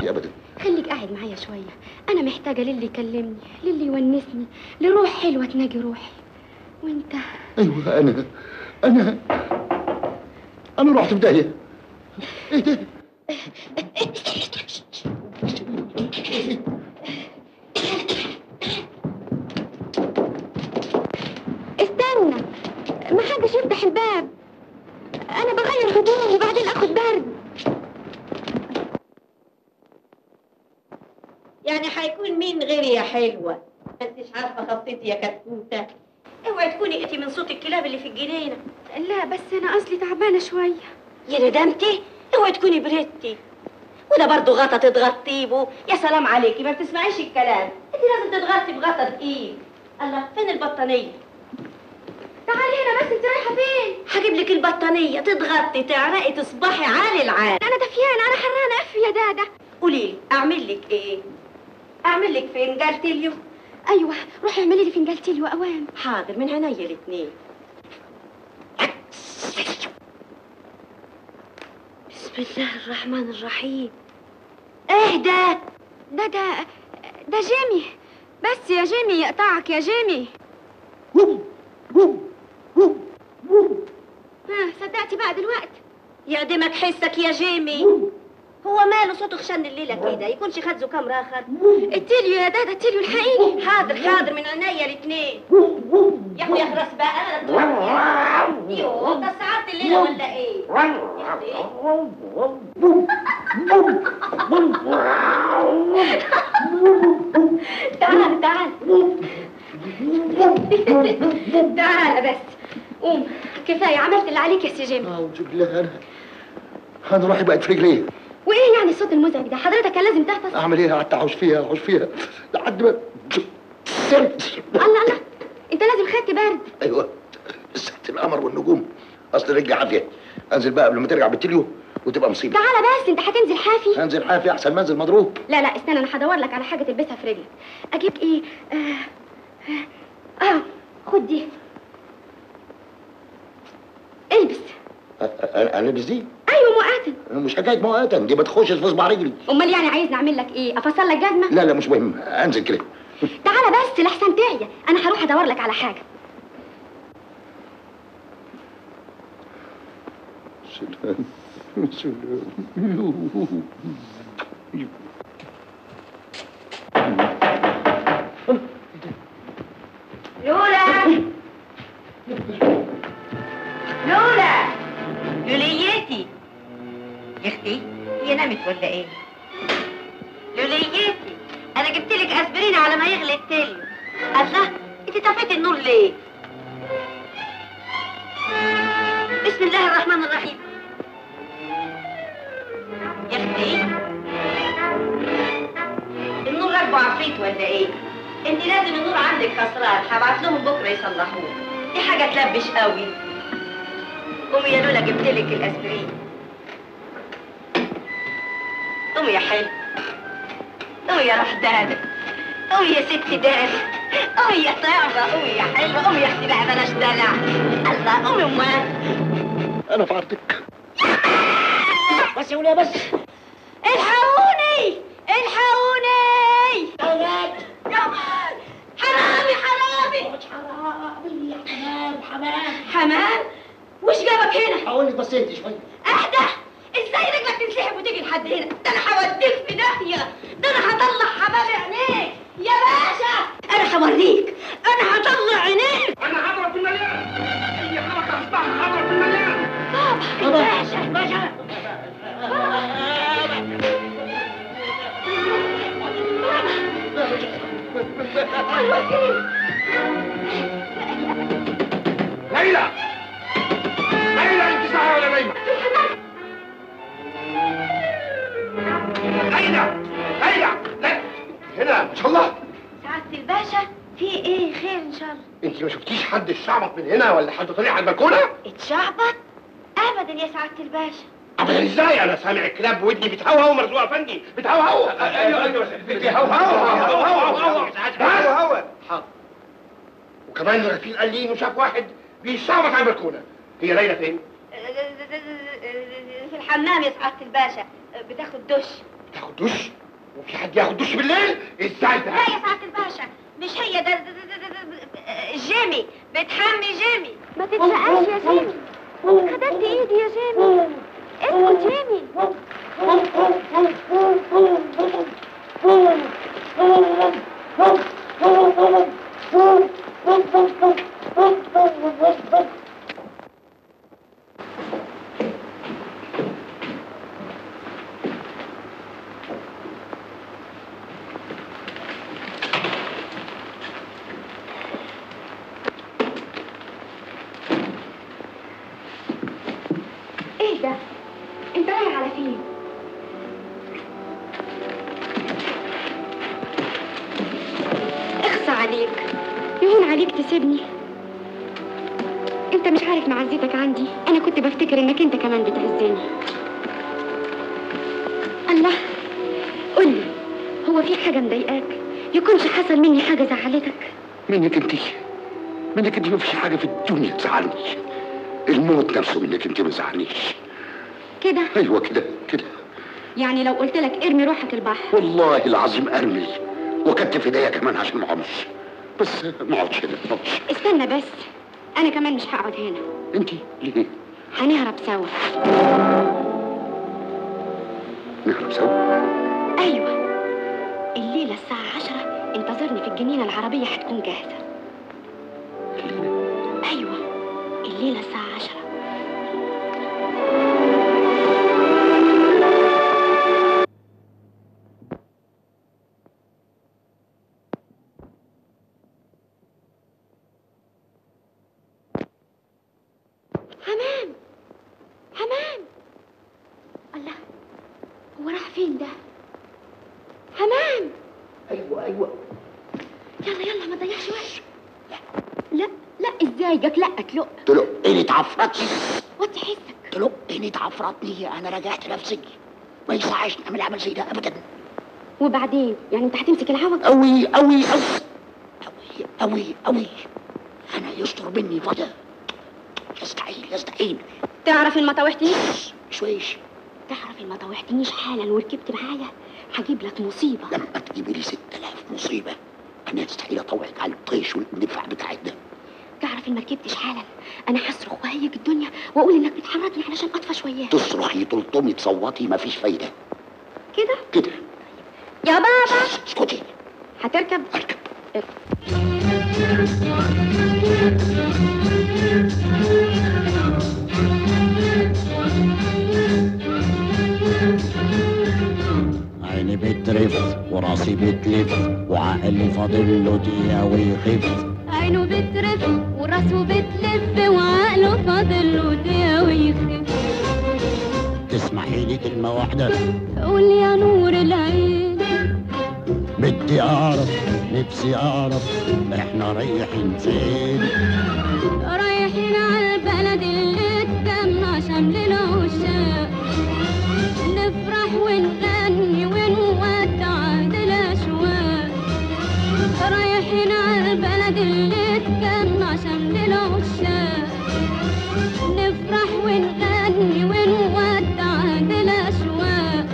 يا ابدا خليك قاعد معايا شوية أنا محتاجة للي يكلمني للي يونسني لروح حلوة تناجي روحي وانت ايوه انا رحت في داهيه. ايه ده؟ استنى محدش يفتح الباب أنا بغير هدومي وبعدين أخد برد يعني هيكون مين غيري يا حلوة؟ ما انتش عارفة خطتي يا كتكوتة. اوعي تكوني اتي من صوت الكلاب اللي في الجنينة. لا بس أنا أصلي تعبانة شوية يا ندمتي؟ اوعي تكوني بردتي. وده برضه غطا تتغطيه بو. يا سلام عليكي ما بتسمعيش الكلام. انت لازم تتغطي بغطا تقيل. الله فين البطانية؟ تعالي هنا بس انت رايحة فين؟ هجيب لك البطانية تتغطي تعرقي تصبحي عالي العال. أنا دفيانة أنا حرانة أف يا دادا. قولي لي أعمل لك إيه؟ أعمل لك فنجان تليو؟ أيوة روحي اعملي لي فنجان تليو أوام. حاضر من عينيا الاتنين. بسم الله الرحمن الرحيم. ايه ده؟ ده جيمي. بس يا جيمي يقطعك يا جيمي. صدقتي بقى دلوقتي؟ يعدمك حسك يا جيمي. هو ماله صوته خشن الليله كده؟ يكونش خد زكام راخر. التليو يا دادا التليو الحقيقي. حاضر من عينيا الاتنين. يا اخويا اخرس بقى انا اللي يوه انت ساعات الليله ولا ايه؟ تعال تعال بس قوم كفايه عملت اللي عليك يا سي جيمي. اعوذ بالله انا روحي بقت في رجلي. وايه يعني الصوت المزعج ده؟ حضرتك كان لازم تحفظ. اعمل ايه؟ قعدت احوش فيها لحد ما الله انت لازم خدت برد. ايوه ساعة القمر والنجوم اصل رجلي عافيه. انزل بقى قبل ما ترجع بالتليو وتبقى مصيبه. تعالى بس انت هتنزل حافي. هنزل حافي احسن ما انزل مضروب. لا استنى انا هدور لك على حاجه تلبسها في رجلك. اجيب ايه؟ خد دي البس. انا البس دي؟ ايوه مؤقتا. مش حكايه مؤقتا دي بتخش في صباع رجلي. امال يعني عايزني اعمل لك ايه؟ افصل لك جزمه؟ لا مش مهم انزل كده. تعالى بس لحسن تعيا، انا هروح ادور لك على حاجه. لولا لولا لوليتي يا اختي، هي نامت ولا ايه؟ لوليتي، انا جبت لك اسبرين على ما يغلي التليو. الله، انت طفيتي النور ليه؟ بسم الله الرحمن الرحيم. يا اختي، النور راكبه عفريت ولا ايه؟ انت لازم النور عندك خسران، هبعت لهم بكره يصلحوه. دي حاجه تلبش قوي. قومي يا لولا، جبت لك الاسبرين. قومي يا حلو، قومي يا روح دادا، قومي يا ست دادا، قومي يا طيبه، قومي يا حلوه، قومي يا اختي بقى بلاش دلع. الله، قومي امال. انا في عرضك. بس يا وليه بس. الحقوني الحقوني. كمان حرامي حرامي. حرامي يا حمام. حمام؟ وش جابك هنا؟ هقول لك بس انت شويه. اهدى، ازاي رجلك تنسحب وتيجي لحد هنا؟ ده انا هوديك في داهيه، ده انا هطلع حباب عينيك يا باشا. انا هوريك، انا هطلع عينيك. انا هضرب في المليان. اي حركه هستعمل هضرب في المليان. بابا باشا باشا. ليلى، ليلى انت صاحيه ولا نايمه؟ ليلى، ليلى، لا هنا ما شاء الله. سعادة الباشا، في ايه؟ خير ان شاء الله. انت ما شفتيش حد اتشعبط من هنا ولا حد طلع على البلكونه؟ اتشعبط؟ ابدا يا سعادة الباشا. ابدا ازاي؟ انا سامع الكلاب ودني بتهوهو. مرزوق افندي بتهوهو. ايوه بتهوهو. حاضر. وكمان الغسيل قال لي انه شاف واحد بيشعبط على البلكونه. هي ليلى فين؟ في الحمام يا سعادة الباشا، بتاخد دش. تاخد دش؟ وفي حد ياخد دش بالليل؟ ازاي ده؟ لا يا سعادة الباشا، مش هي ده جيمي، بتحمي جيمي. ما تتشقاش يا جيمي، خدلت ايدي يا جيمي. اسكت جيمي. ايه ده؟ انت رايح على فين؟ اخصى عليك، يهون عليك تسيبني. انت مش عارف معزتك عندي، انا كنت بفتكر انك انت كمان بتعزني. الله، قولي، هو في حاجة مضايقاك؟ يكونش حصل مني حاجة زعلتك؟ منك انت مفيش حاجه في الدنيا تزعلني. الموت نفسه منك انت ما زعلنيش. كده؟ ايوه كده كده. يعني لو قلت لك ارمي روحك البحر؟ والله العظيم ارمي، وكتف ايديا كمان عشان ما اقعدش. بس ما اقعدش هنا، ما اقعدش. استنى بس، انا كمان مش هقعد هنا. انت ليه؟ هنهرب سوا. نهرب سوا؟ ايوه، الليله الساعه 10 انتظرني في الجنينه، العربيه هتكون جاهزه. ايوه، الليله الساعه 10. حمام، حمام، الله، هو راح فين ده؟ حمام. ايوه يلا يلا ما تضيعش وقت. لا لا، ازاي جاك؟ لا تلق. تلقني اتعفرتني. وطي حسك. تلقني اتعفرتني، انا رجعت نفسي. ما يصحش نعمل عمل زي ده ابدا. وبعدين يعني انت هتمسك العوج؟ قوي قوي قوي قوي قوي قوي. انا يستر مني فضل. يستحيل. تعرف ان ما طوحتنيش؟ شويش. تعرف ان ما طوحتنيش حالا وركبت معايا هجيب لك مصيبه. لما تجيبي لي 6000 مصيبه انا يستحيل اطوعك على الطيش والندفع بتاعك ده. تعرف ان ما ركبتش حالا انا هصرخ وهيج الدنيا واقول انك بتحركني علشان اطفى شويه. تصرخي تلطمي تصوتي مفيش فايده. كده يا بابا اسكتي. هتركب؟ اركب. عيني بترف وراسي بتلف وعقلي فاضل له دقيقة ويخف. عينه بترف وراسه بتلف وعقله فاضل له دقيقة ويخف. تسمحي لي كلمة واحدة؟ قول يا نور العين. بدي أعرف نفسي أعرف إحنا رايحين فين؟ رايحين على البلد اللي اتجمع شمل العشاق، نفرح ونغني ونودع الأشواق. رايحين على البلد اللي اتجمع شمل العشاق، نفرح ونغني ونودع الأشواق.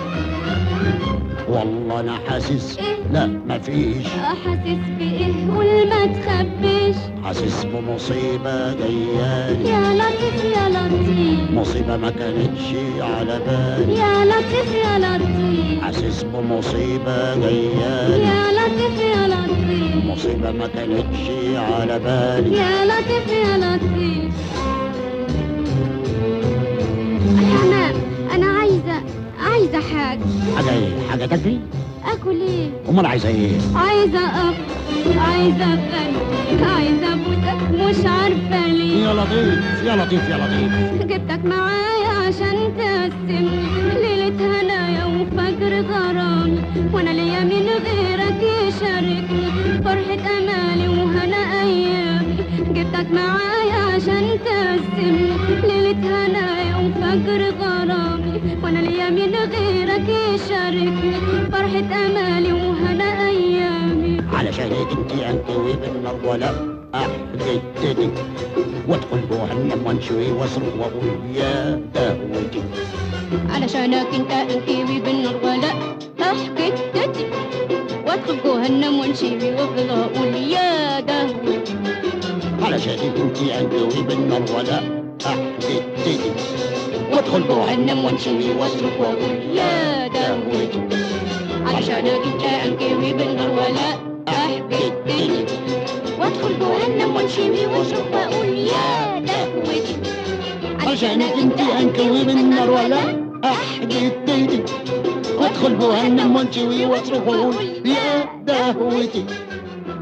والله أنا حاسس لا مفيش. حاسس بإيه؟ قول ما تخبيش. حاسس بمصيبة جايالي. يا لطيف يا لطيف. مصيبة ما كانتش على بالي. يا لطيف يا لطيف. حاسس بمصيبة جايالي. يا لطيف يا لطيف. مصيبة ما كانتش على بالي. يا لطيف يا لطيف. الحمام أنا عايزة حاجة. حاجة إيه؟ حاجة تاكلي؟ أكل إيه؟ أمال عايزة إيه؟ عايزة أكل، عايزة أغني، عايزة أبوسك مش عارفة ليه. يا لطيف يا لطيف يا لطيف. جبتك معايا عشان تقسم ليلة هنايا وفجر غرامي، وأنا ليا من غيرك يشاركني فرحة أمالي وهنا أيامي. جبتك معايا عشان تقسم ليلة هنايا وفجر غرامي، وأنا ليا من غيرك يشاركني فرحة أمالي وهنا أيامي. علشانك انتي انكوي بالنار ولا احددك وادخل جهنم وانشوي واصرخ واقول يا دهوتي. علشانك انت انكوي بالنار ولا احكتتي وادخل جهنم وانشوي وافضل اقول يا دهوتي. علشانك انتي انكوي بالنار ولا احددك وادخل جهنم وانشوي واصرخ واقول يا دهوتي. علشانك انت انكوي بالنار ولا احكتتي وادخل جهنم وانشوي واصرخ واقول يا دهوتي. علشانك انتي انكوي بالنار ولا احددك وادخل جهنم وانشوي واصرخ واقول يا دهوتي.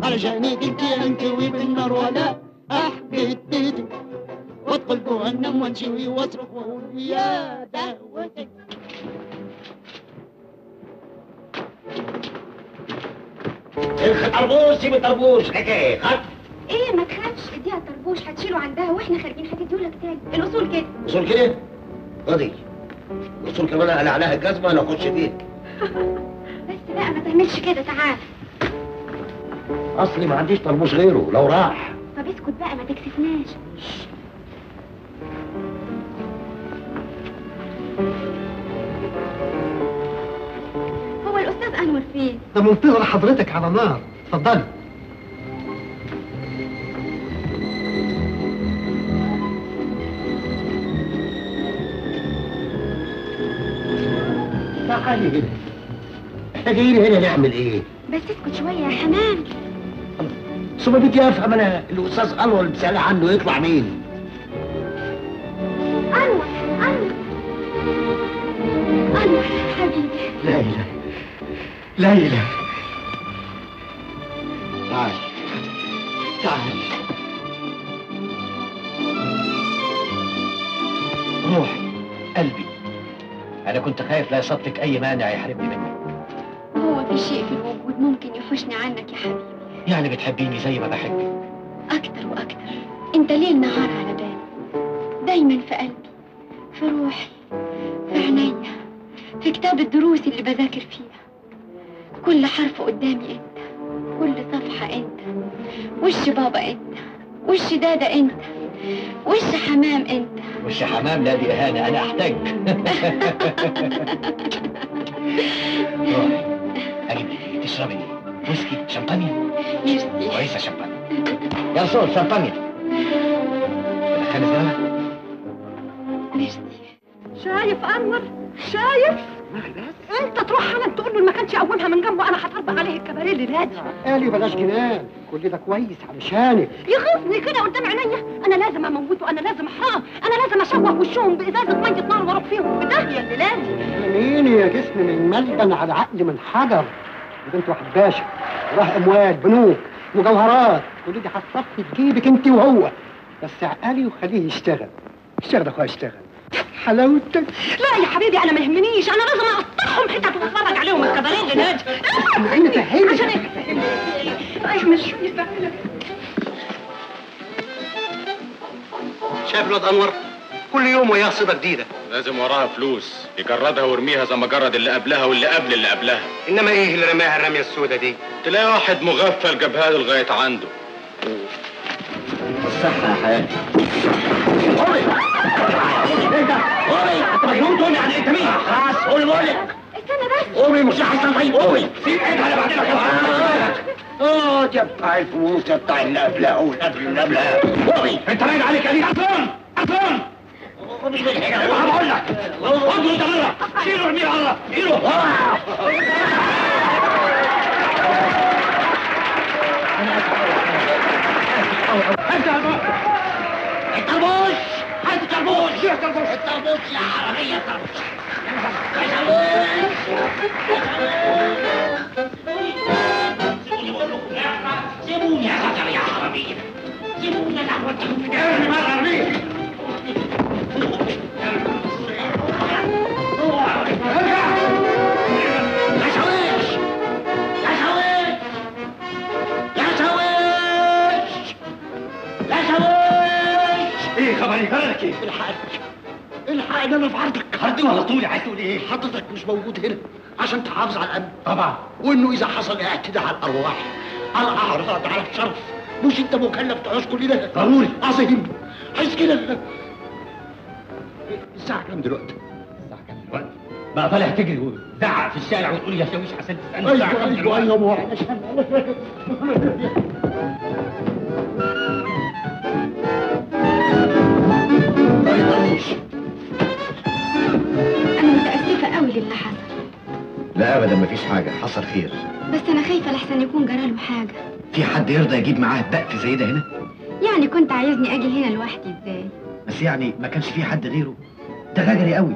علشانك انتي انكوي بالنار ولا احددك وادخل جهنم وانشوي واصرخ واقول يا دهوتي. الطربوش سيب الطربوش حكايه خد. ايه ما تخافش، اديها الطربوش هتشيله عندها واحنا خارجين هتديهولك تاني. الاصول كده. اصول كده؟ خدي الاصول كمان اقلع عليها الجزمه انا اخش فيك. بس بقى ما تعملش كده، تعال. اصلي ما عنديش طربوش غيره لو راح. طب اسكت بقى ما تكسفناش. هو الاستاذ انور فين؟ ده منتظر حضرتك على نار. اتفضلي. تعالي هنا. احنا جايين هنا نعمل ايه؟ بس اسكت شويه يا حمام. ثم بدي افهم انا الاستاذ انور اللي بتسالي عنه يطلع مين؟ انور انور حبيبي. ليلى ليلى تعال تعال روحي قلبي. انا كنت خايف لا يصدق اي مانع يحرمني منك. هو في شيء في الوجود ممكن يحوشني عنك يا حبيبي؟ يعني بتحبيني زي ما بحبك؟ اكتر واكتر. انت ليل نهار على بالي، دايما في قلبي، في روحي، في عينيا، في كتاب الدروس اللي بذاكر فيها. كل حرف قدامي انت، كل صفحة انت، وش بابا انت، وش دادا انت، وش حمام انت. وش حمام؟ لا دي اهانة، انا احتاج. روحي اجيب تشربي ايه؟ ويسكي شمبانيا ميرسي. كويسه شمبانيا. يا رسول شمبانيا. خامس جامعه. ميرسي. شايف انور؟ شايف؟ انت تروح حالا تقول له ما كانش اولها من جنبه انا هطبق عليه الكباريه اللي نادي. قالي بلاش جنان، كل ده كويس علشانك. يغيظني كده قدام عينيا، انا لازم اموته، انا لازم احرقه، انا لازم اشوه وشهم بازازه ميه نار واروح فيهم في داهيه اللي لازم. مين يا جسم من ملبن على عقل من حجر؟ دي بنت واحد باشا، وراه اموال، بنوك، مجوهرات، كل دي هتصفي في جيبك انت وهو. بس عقلي وخليه يشتغل. اشتغل يا اخويا اشتغل. حلاوتك. لا يا حبيبي انا ما يهمنيش، انا لازم اقطعهم حتت واتفرج عليهم الكباريه اللي نادي. عيني فهمني عشان ايه؟ احنا شو يفهمنا. شايف الواد انور؟ كل يوم وياه صيده جديده. لازم وراها فلوس، يجردها ويرميها زي ما جرد اللي قبلها واللي قبل اللي قبلها. انما ايه اللي رماها الرميه السوداء دي؟ تلاقي واحد مغفل جابها له لغايه عنده. الصحة يا حياتي. قومي! ايه ده؟ قومي! انت مجنون تقومي يعني انت مين؟ خلاص قومي بقول لك. استنى بس. قومي مش هيحصل طيب قومي. سيب ايدها انا بعدين يا بتاع الفلوس يا بتاع اللي قبلها والقبل اللي قبلها. قومي! انت باين عليك يا دي اصلا! اصلا! قومي من هنا بقول لك. خدوا انت بره. شيلوا ارميه بره. شيلوا. الطربوش! هات الطربوش! الطربوش يا عربية الطربوش! سيبوني يا خطر يا عربية! سيبوني يا لحظة! ارمي مرة ارميه! يا شويش! يا شويش! يا شويش! يا شويش! ايه خبري؟ جرالك ايه؟ الحقني انا في عرضك. عرضي ولا طولي؟ عايز تقول ايه؟ حضرتك مش موجود هنا عشان تحافظ على الامن طبعا. وانه اذا حصل اعتداء على الارواح على الاعراض على الشرف مش انت مكلف تعوز كل ده؟ ضروري. عظيم. عايز كده. الساعه كام دلوقتي؟ الساعه كام دلوقتي؟ بقى طالع تجري وتزعق في الشارع وتقول يا شاويش عشان تسالني الساعه كام دلوقتي؟ انا متاسفه قوي للي حصل، لا ابدا مفيش حاجه، حصل خير. بس انا خايفه لحسن يكون جراله حاجه. في حد يرضى يجيب معاه بقت زي ده هنا؟ يعني كنت عايزني اجي هنا لوحدي ازاي؟ بس يعني ما كانش في حد غيره. ده غجري قوي،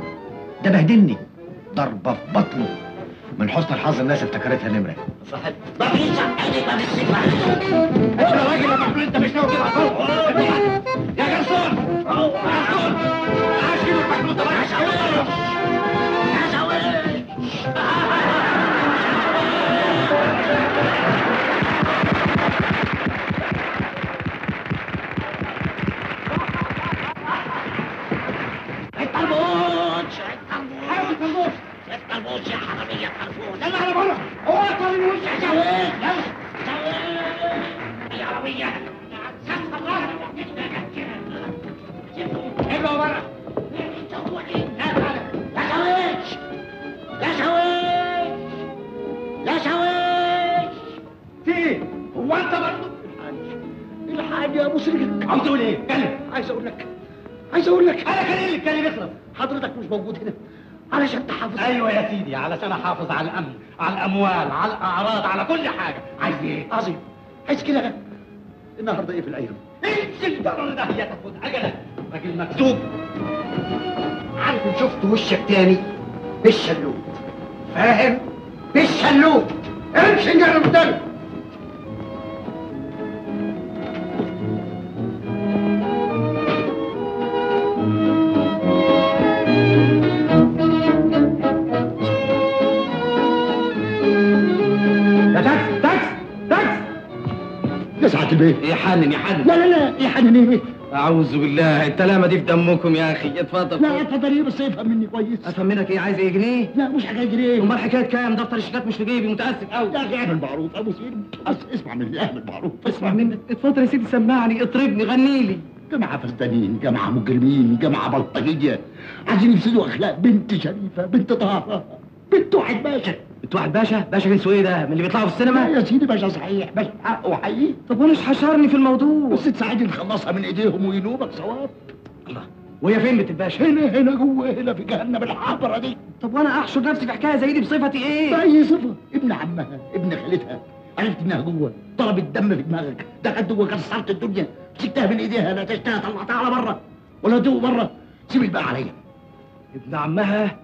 ده بهدلني ضربه في بطنه. من حسن الحظ الناس افتكرتها نمره. صحيح. مفيش عقلي ما بالسيف. انت يا راجل يا محمود انت مش ناوي كده على يا جرسون! يا جرسون! عاشر المحمود ده يا شاويش! يا شاويش! الطربوش! الطربوش يا حرامية الطربوش! يلا على بره! هو الطربوش يا شاويش! يا عربية! ابلعوا بره! يا شاويش! يا شاويش! يا شاويش! في ايه؟ هو انت برضه؟ الحاج يا ابو سريك. عاوز تقول ايه؟ اتكلم. عايز اقول لك انا كان ايه اللي اتكلم يخلص؟ حضرتك مش موجود هنا علشان تحافظ. ايوه يا سيدي، علشان احافظ على الامن، على الاموال، على الاعراض، على كل حاجه. عايز ايه؟ عظيم. عايز كده. النهارده ايه في الايام؟ انزل بره ده هي تاخد اجلك راجل مكتوب. عارف إن شفت وشك تاني بالشلوت، فاهم؟ بالشلوت. امشي نجرب تاني. يا سعادة البيت. يحنن يحنن. لا لا لا يحنن ايه؟ اعوذ بالله، التلامه دي في دمكم يا اخي. اتفضل. لا اتفضل ايه بس افهم مني كويس. افهم منك ايه؟ عايز ايه؟ جنيه؟ لا مش حكايه جنيه. امال حكايه كام؟ دفتر الشيكات مش في جيبي، متاسف قوي. يا اخي اعمل معروف ابو سيد. اسمع مني اعمل معروف. اسمع منك. اتفضل يا سيدي سمعني، اطربني، غني لي. جماعه فسدانين، جماعه مجرمين، جماعه بلطجيه عايزين يفسدوا اخلاق بنت شريفه، بنت طهاره، بنت واحد باشا. انت واحد باشا؟ باشا جنسه ايه ده؟ من اللي بيطلعوا في السينما؟ يا سيدي باشا صحيح، باشا حقه وحقيقي. طب وانا ايش حشرني في الموضوع؟ بس تساعدني نخلصها من ايديهم وينوبك ثواب. الله، وهي فين بنت الباشا؟ هنا جوه، هنا في جهنم الحمرا دي. طب وانا احشر نفسي في حكايه زي دي بصفتي ايه؟ بأي صفه؟ ابن عمها، ابن خالتها، عرفت انها جوه، ضرب الدم في دماغك، دخلت جوه كسرت الدنيا، مسكتها من ايديها، لا تشتها طلعتها على بره ولا تدوق بره، سيب الباقي عليا. ابن عمها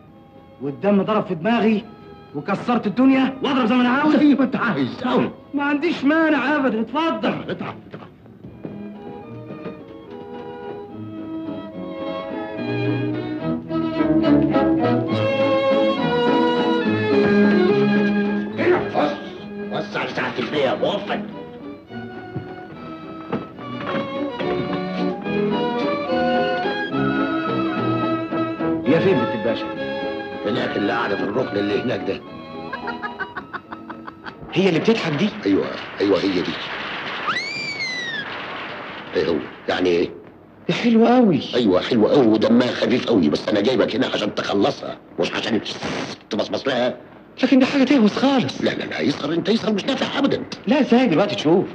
والدم ضرب في دماغي وكسرت الدنيا واضرب زي ما انا عاوز؟ زي ما انت عايز قوي. ما عنديش مانع ابدا، اتفضل. اتعب. هنا وسع لساعة البيع موفق. هي فين بنت الباشا؟ هناك اللي قاعدة في الركن اللي هناك ده. هي اللي بتضحك دي؟ ايوه هي دي. ايه هو؟ يعني ايه؟ دي حلوة قوي. ايوه حلوة قوي ودمها خفيف قوي، بس انا جايبك هنا عشان تخلصها مش عشان تبصبص لها. لكن دي حاجة تهوس خالص. لا يسهر، انت يسهر مش نافع ابدا. لا ازاي دلوقتي تشوف.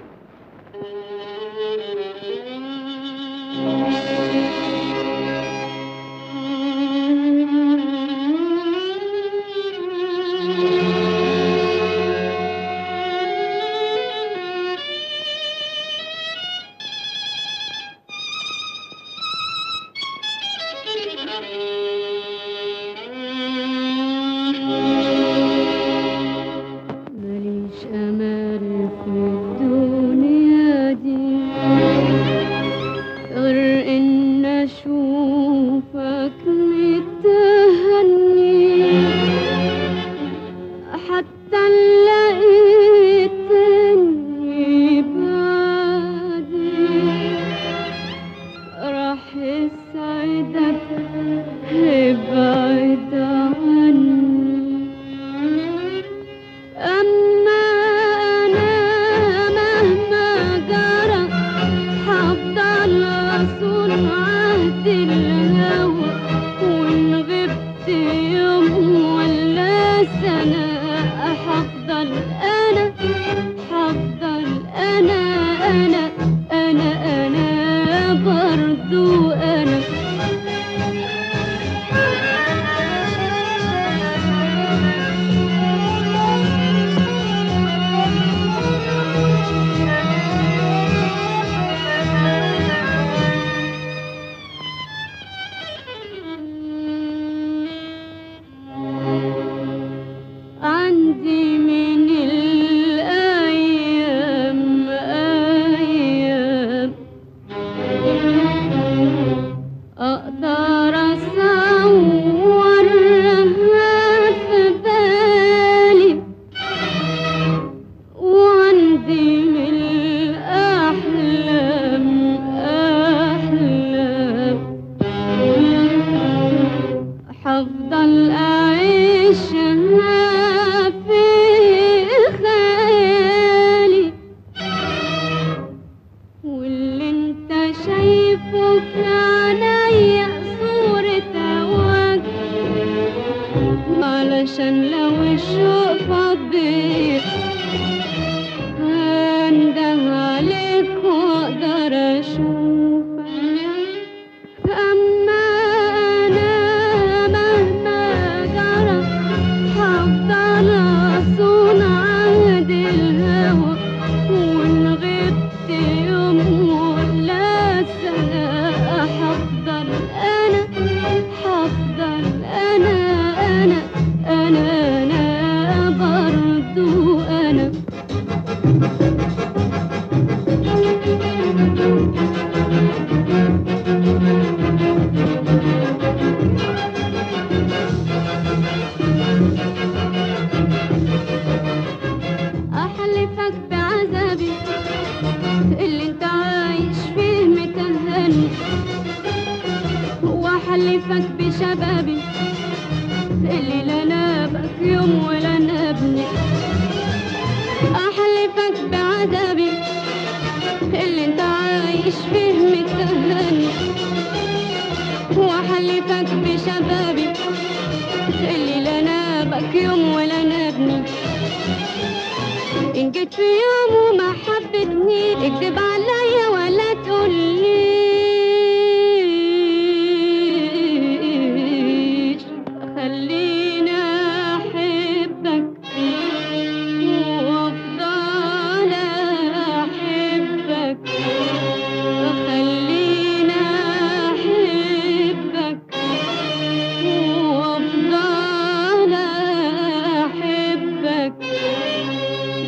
وأحلفك بشبابي اللي لا نابك يوم ولا نابني، أحلفك بعذابي اللي انت عايش فيه متهني، وأحلفك بشبابي اللي لا نابك يوم ولا نابني، وإن جيت في يوم وما حبتني اكذب عليا ولا تقوليش خليني أحبك وأفضل أحبك خليني أحبك وأفضل أحبك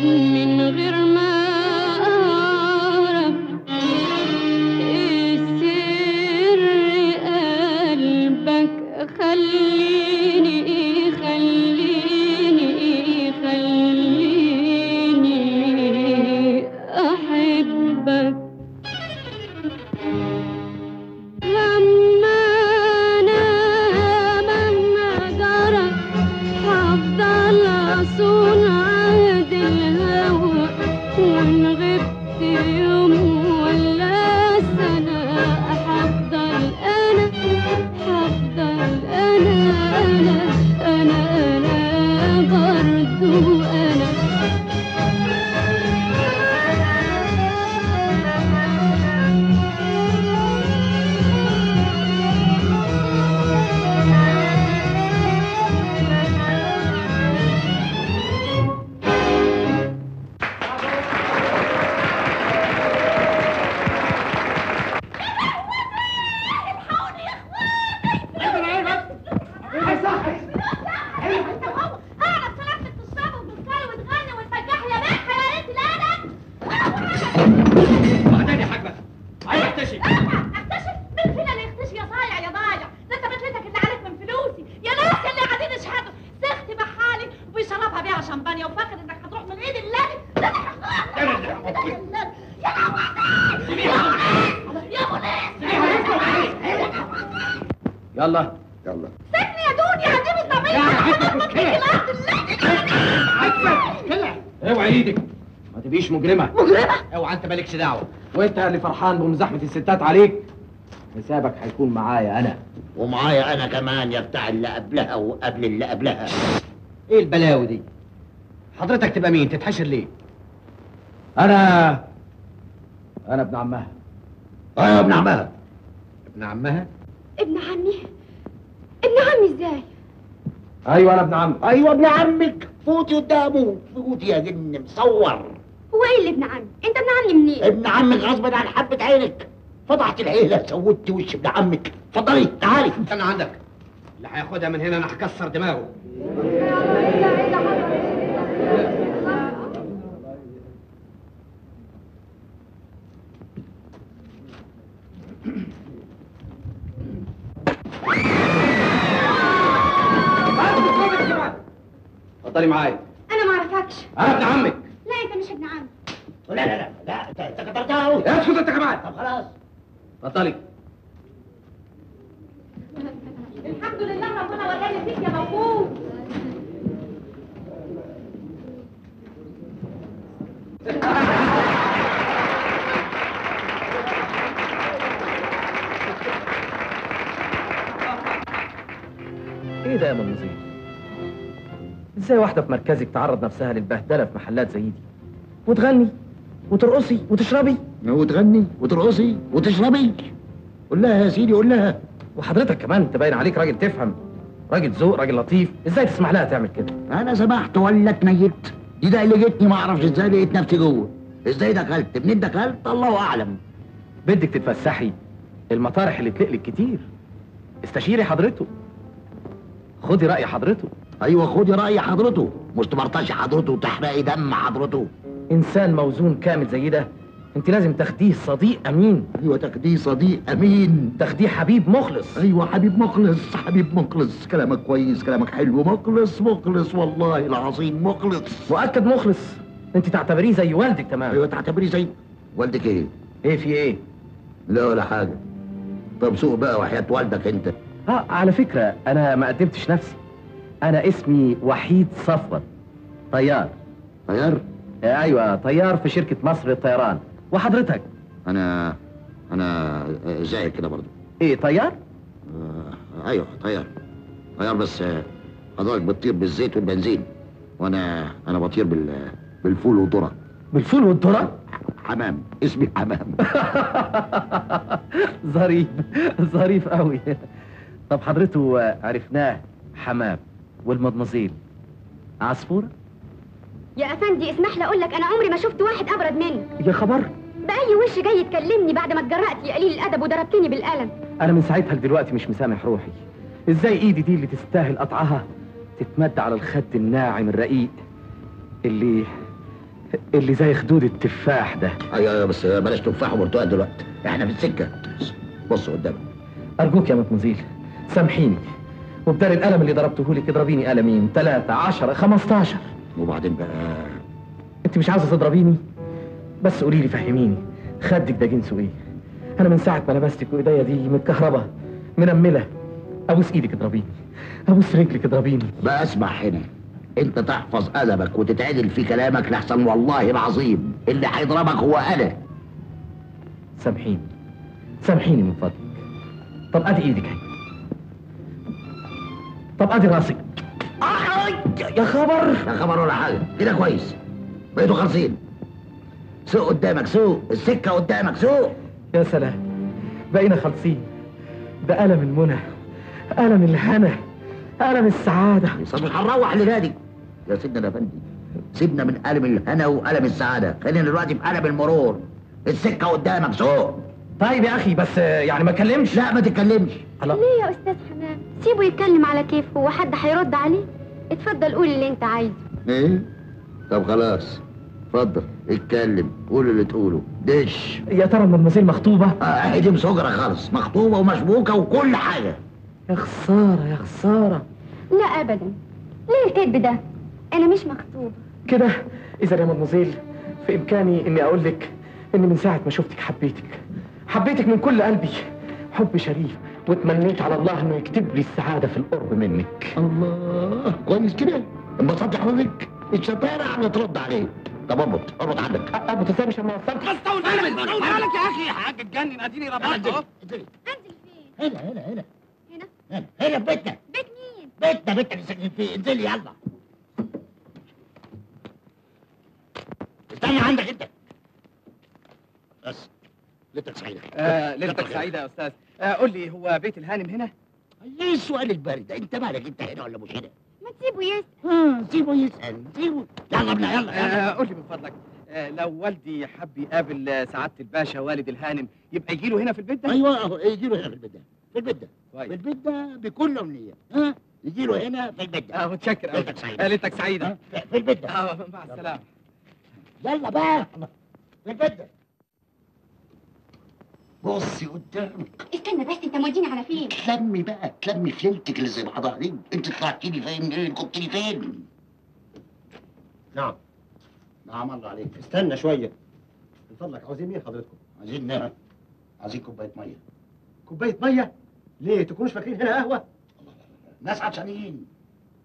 من غير ما أعرف سر قلبك خليني أحبك لما جرى هفضل أصون عهد الهوى وإن غبت يوم ولا سنة هفضل أنا برضو أنا بعدين يا حاجة عايز اكتشف اكتشف مين فينا اللي يختشي يا صايع يا ضايع؟ ده انت بتلتك اللي عليك من فلوسي يا ناس اللي قاعدين يشحتوا سختي بحالي وبيشربها بيها شمبانيا وفاكر انك هتروح من ايد اللادي يلا سيبني يا دنيا هجيب الطبيعي اوعي ايدك ما تبقيش مجرمه اوعى انت مالكش دعوه وانت اللي فرحان بمزاحمه الستات عليك حسابك هيكون معايا انا ومعايا انا كمان يا بتاع اللي قبلها وقبل اللي قبلها. ايه البلاوي دي حضرتك تبقى مين تتحشر ليه انا ابن عمها ايوه ابن عمها ابن عمها ابن عمي ازاي؟ ايوه انا ابن عمك ايوه ابن عمك فوتي قدامه فوتي يا جن مصور. هو ايه اللي ابن عمي؟ انت ابن عمي منين؟ ابن عمك غصبا عن حبة عينك فضحت العيلة سودت وش ابن عمك. اتفضلي تعالي. استنى عندك اللي هياخدها من هنا انا هكسر دماغه. اتفضلي معايا. انا ما اعرفكش. انا ابن عمك. لا انت مش ابن عمي. لا انت كترتها قوي. اسكت انت كمان. طب خلاص اتفضلي. الحمد لله ربنا وراني فيك يا موقوف. ايه ده يا ام نظير؟ ازاي واحده في مركزك تعرض نفسها للبهدله في محلات زي دي وتغني وترقصي وتشربي؟ وتغني وترقصي وتشربي؟ قول لها يا سيدي قول لها. وحضرتك كمان انت باين عليك راجل تفهم، راجل ذوق، راجل لطيف، ازاي تسمح لها تعمل كده؟ انا سمحت ولا اتنيت؟ دي ده اللي جتني ما اعرفش ازاي لقيت نفسي جوه. ازاي دخلت؟ منين دخلت؟ الله اعلم. بدك تتفسحي، المطارح اللي تلقلك كتير، استشيري حضرته، خدي رأي حضرته. ايوه خدي رأي حضرته، مش تبرطشي حضرته وتحرقي دم حضرته. انسان موزون كامل زي ده انت لازم تاخديه صديق امين. ايوه تاخديه صديق امين، تاخديه حبيب مخلص. ايوه حبيب مخلص، حبيب مخلص. كلامك كويس، كلامك حلو. مخلص مخلص والله العظيم مخلص. مؤكد مخلص. انت تعتبريه زي والدك تمام. ايوه تعتبريه زي والدك. ايه؟ ايه في ايه؟ لا ولا حاجه. طب سوق بقى وحياة والدك انت. على فكره انا ما قدمتش نفسي، انا اسمي وحيد صفوت، طيار. طيار؟ ايوه طيار في شركه مصر للطيران. وحضرتك؟ انا زيك كده برضو. ايه طيار؟ ايوه طيار بس حضرتك بتطير بالزيت والبنزين وانا بطير بالفول والذره. بالفول والذره؟ حمام، اسمي حمام. ظريف ظريف قوي. طب حضرته عرفناه حمام، والمدمزيل عصفورة؟ يا افندي اسمح لي اقول لك انا عمري ما شفت واحد ابرد منك. يا خبر، باي وش جاي تكلمني بعد ما اتجرأت يا قليل الادب وضربتني بالقلم؟ انا من ساعتها لدلوقتي مش مسامح روحي. ازاي ايدي دي اللي تستاهل قطعها تتمد على الخد الناعم الرقيق اللي زي خدود التفاح ده؟ ايوه بس بلاش تفاح وبرتقال دلوقتي، احنا في السكه. بص قدامك. ارجوك يا مدمزيل سامحيني، وبدال القلم اللي ضربته لك اضربيني قلمين 3 10 15. وبعدين بقى انت مش عاوزه تضربيني؟ بس قولي لي فهميني، خدك ده جنسه ايه؟ انا من ساعه ما لمستك وايديا دي متكهربه منمله. ابوس ايدك اضربيني، ابوس رجلك اضربيني. بقى اسمع هنا، انت تحفظ ادبك وتتعدل في كلامك لحسن والله العظيم اللي هيضربك هو انا. سامحيني سامحيني من فضلك. طب ادي ايدك اهي، طب ادي راسك. يا خبر، يا خبر ولا حاجه، كده كويس. بقيتوا خالصين. سوق قدامك، سوق السكه قدامك، سوق. يا سلام، بقينا خالصين. ده ألم المنى، ألم الهنا، ألم السعادة. طب مش هنروح لنادي يا سيدنا يا فندي؟ سيبنا من ألم الهنا وألم السعادة، خلينا دلوقتي في ألم المرور. السكة قدامك، سوق. طيب يا أخي بس يعني ما اتكلمش. لا ما تتكلمش. ليه يا أستاذ حمام؟ سيبه يتكلم على كيفه، هو حد هيرد عليه؟ اتفضل قول اللي أنت عايزه. إيه؟ طب خلاص، اتفضل اتكلم، قول اللي تقوله. دش. يا ترى المدمزيل مخطوبة؟ دي مسجرة خالص، مخطوبة ومشبوكة وكل حاجة. يا خسارة يا خسارة. لا أبدا، ليه الكذب ده؟ أنا مش مخطوبة. كده إذا يا مدمزيل في إمكاني إني أقول لك إني من ساعة ما شفتك حبيتك من كل قلبي، حب شريف، واتمنيت على الله إنه يكتب لي السعادة في القرب منك. الله، كويس كده؟ انبسطت يا حبيبك؟ الشطارة على ترد عليه. طب اربط عندك. اربط ازاي مش لما وصلت؟ بس طول بالك يا اخي، حاجه تجنن، اديني ربطت اهو. انزل فين؟ هنا هنا في بيتنا. بيت مين؟ بيتنا اللي ساكنين فيه. انزلي يلا. استنى عندك انت. بس ليلتك سعيدة. ليلتك سعيدة يا أستاذ. قول لي، هو بيت الهانم هنا؟ ليه السؤال البارد ده؟ أنت مالك، أنت هنا ولا مش هنا؟ ما تسيبه يسأل. سيبه يسأل، سيبه. يلا بنا يلا. قول لي من فضلك، لو والدي حب يقابل سعادة الباشا والد الهانم يبقى يجي له هنا في البيت ده؟ أيوه أهو، يجي له هنا في البيت ده. في البيت ده. كويس. في البيت ده بكل أمنية. يجي له هنا في البيت ده. متشكر أوي. ليلتك سعيدة. ليلتك سعيدة. في البيت ده. مع السلامة. يلا بقى في البيت ده. بصي قدامك. استنى بس، انت موديني على فين؟ تلمي بقى، تلمي في ليلتك اللي زي بعضها دي. انت طلعتي لي فين؟ ايه كنت لي فين؟ نعم. نعم الله عليك. استنى شوية من فضلك، عاوزين مين حضرتكم؟ عايزين كوباية مية. كوباية مية؟ ليه؟ تكونوش فاكرين هنا قهوة؟ ناس عطشانين.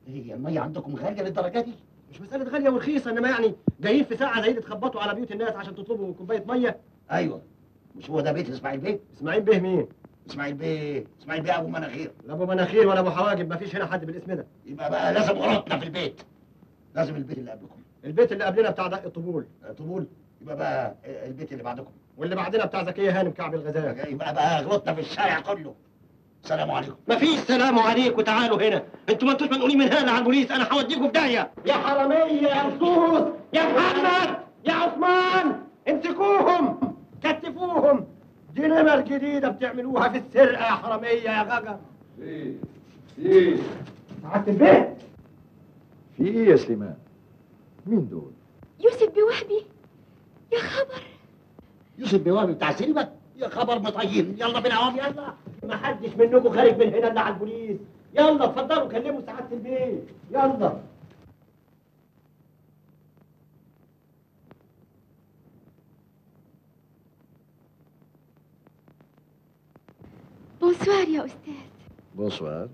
هي المية عندكم غالية للدرجة دي؟ مش مسألة غالية ورخيصة، إنما يعني جايين في ساعة زي دي تخبطوا على بيوت الناس عشان تطلبوا كوباية مية؟ أيوه. مش هو ده بيت إسماعيل بيه؟ إسماعيل بيه مين؟ إسماعيل بيه أبو مناخير. لا أبو مناخير ولا أبو حواجب، مفيش هنا حد بالاسم ده. يبقى بقى لازم غلطنا في البيت. لازم البيت اللي قبلكم. البيت اللي قبلنا بتاع دق الطبول. طبول؟ يبقى بقى البيت اللي بعدكم. واللي بعدنا بتاع زكية هانم كعب الغزال. يبقى بقى غلطنا في الشارع كله. السلام عليكم. مفيش سلام عليكم، تعالوا هنا. انتوا ما انتوش منقولين من هنا على البوليس، انا هوديكم في داهيه. يا حراميه يا لصوص يا محمد يا عثمان، امسكوهم كتفوهم. دي نمر جديده بتعملوها في السرقه يا حراميه يا غجر. ايه سعادة البيت. في ايه يا سليمان؟ مين دول؟ يوسف بوهبي. يا خبر، يوسف بوهبي بتاع سينما؟ يا خبر مطين. يلا بينا اهو يلا. ما حدش منكم خارج من هنا الا على البوليس. يلا اتفضلوا كلموا سعادة البيت. يلا. بونسوار يا أستاذ. بونسوار.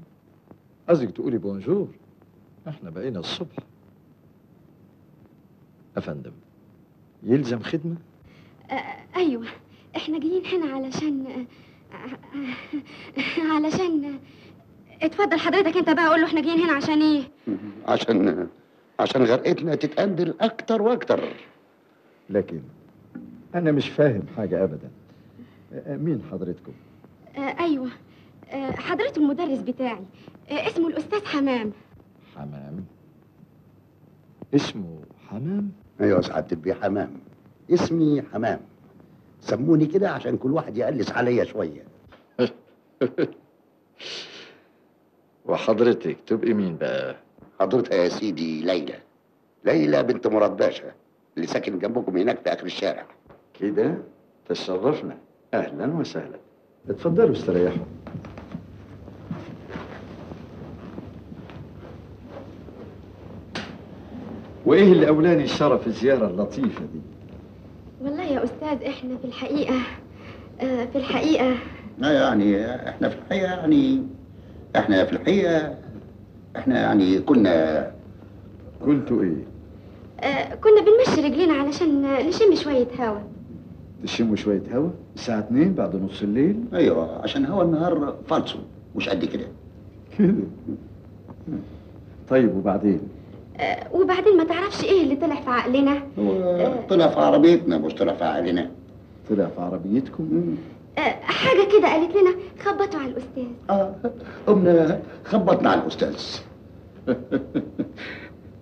قصدك تقولي بونجور؟ احنا بقينا الصبح. أفندم، يلزم خدمة؟ أيوة، احنا جايين هنا علشان اتفضل حضرتك انت بقى، قول له احنا جايين هنا عشان ايه؟ عشان غرقتنا تتقندل اكتر واكتر. لكن انا مش فاهم حاجه ابدا. مين حضرتكم؟ ايوه، حضرته المدرس بتاعي، اسمه الاستاذ حمام. حمام؟ اسمه حمام؟ ايوه سعاده البيه، حمام. اسمي حمام، سموني كده عشان كل واحد يقلس عليا شويه. وحضرتك تبقي مين بقى؟ حضرتها يا سيدي ليلى، ليلى بنت مراد باشا اللي ساكن جنبكم هناك في اخر الشارع. كده تشرفنا. اهلا وسهلا، اتفضلوا استريحوا. وايه اللي اولاني الشرف الزياره اللطيفه دي؟ والله يا استاذ احنا في الحقيقه يعني احنا في الحقيقه كنتوا ايه؟ كنا بنمشي رجلينا علشان نشم شويه هوا. تشموا شويه هوا الساعه 2 بعد نص الليل؟ ايوه، عشان هوا النهار فالصو مش قد كده. كده. طيب وبعدين؟ وبعدين ما تعرفش ايه اللي طلع في عقلنا؟ طلع في عربيتنا مش طلع في عقلنا. طلع في عربيتكم؟ حاجه كده قالت لنا خبطوا على الاستاذ. قمنا خبطنا على الاستاذ.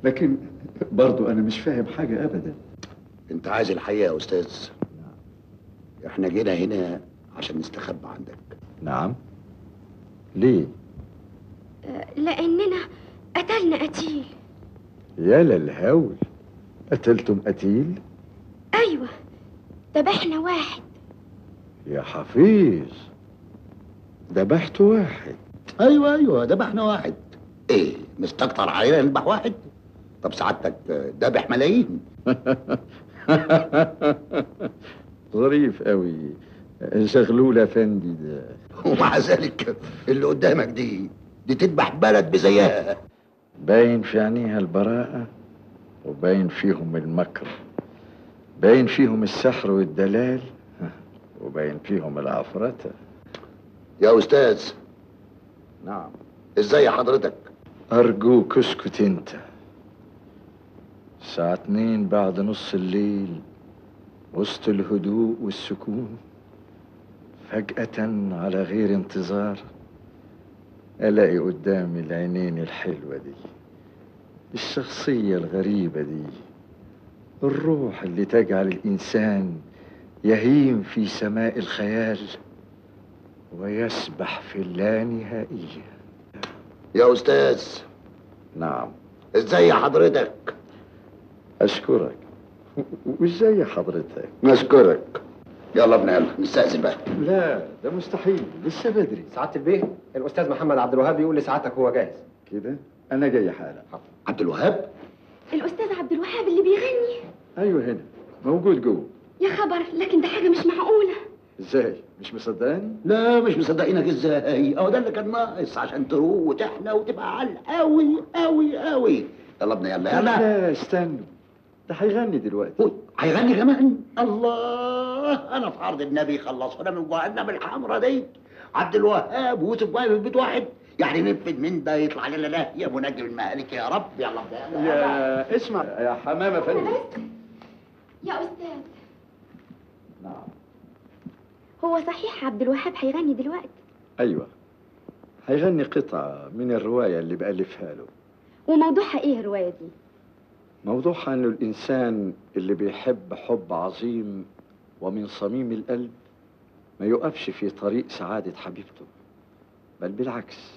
لكن برضو انا مش فاهم حاجه ابدا. انت عايز الحقيقه يا استاذ؟ احنا جينا هنا عشان نستخبى عندك. نعم. ليه؟ لاننا قتلنا قتيل. يا للهول، قتلتم قتيل؟ ايوه، ذبحنا واحد. يا حفيظ، ذبحتوا واحد؟ ايوه ذبحنا واحد. ايه مستكتر علينا نذبح واحد؟ طب سعادتك ذبح ملايين. ظريف قوي زغلول افندي ده. ومع ذلك اللي قدامك دي تذبح بلد بزيها. باين في عينيها البراءة، وباين فيهم المكر، باين فيهم السحر والدلال، وباين فيهم العفرتة. يا أستاذ. نعم. ازاي حضرتك؟ أرجوك اسكت انت. الساعة 2 بعد نص الليل، وسط الهدوء والسكون، فجأة على غير انتظار ألاقي قدامي العينين الحلوة دي، الشخصية الغريبة دي، الروح اللي تجعل الإنسان يهيم في سماء الخيال ويسبح في اللانهائية. يا أستاذ. نعم. ازاي حضرتك؟ أشكرك. وازاي حضرتك؟ نشكرك. يلا ابن يلا نستأذن بقى. لا ده مستحيل، لسه بدري. سعادة البيه، الأستاذ محمد عبد الوهاب يقول لسعادتك هو جاهز. كده؟ أنا جاي حالا. عبد الوهاب؟ الأستاذ عبد الوهاب اللي بيغني. أيوه هنا موجود جوه. يا خبر، لكن ده حاجة مش معقولة. ازاي؟ مش مصدقاني؟ لا مش مصدقينك ازاي؟ اهو ده اللي كان ناقص عشان تروق وتحلى وتبقى عال قوي قوي قوي. يلا ابن يلا. لا استنوا، ده هيغني دلوقتي. هيغني كمان؟ الله، انا في عرض النبي خلصونا من جهنم الحمرا دي. عبد الوهاب ويوسف واقف في بيت واحد، يعني ننفد من ده يطلع لنا لا يا منجم المهالك يا رب. يلا ابن يلا. يا اسمع يا حمام يا فندم. يا أستاذ. نعم. هو صحيح عبد الوهاب هيغني دلوقتي؟ ايوه، هيغني قطعة من الرواية اللي بألفها له. وموضوعها ايه الرواية دي؟ موضوعها انه الانسان اللي بيحب حب عظيم ومن صميم القلب ما يقفش في طريق سعادة حبيبته، بل بالعكس،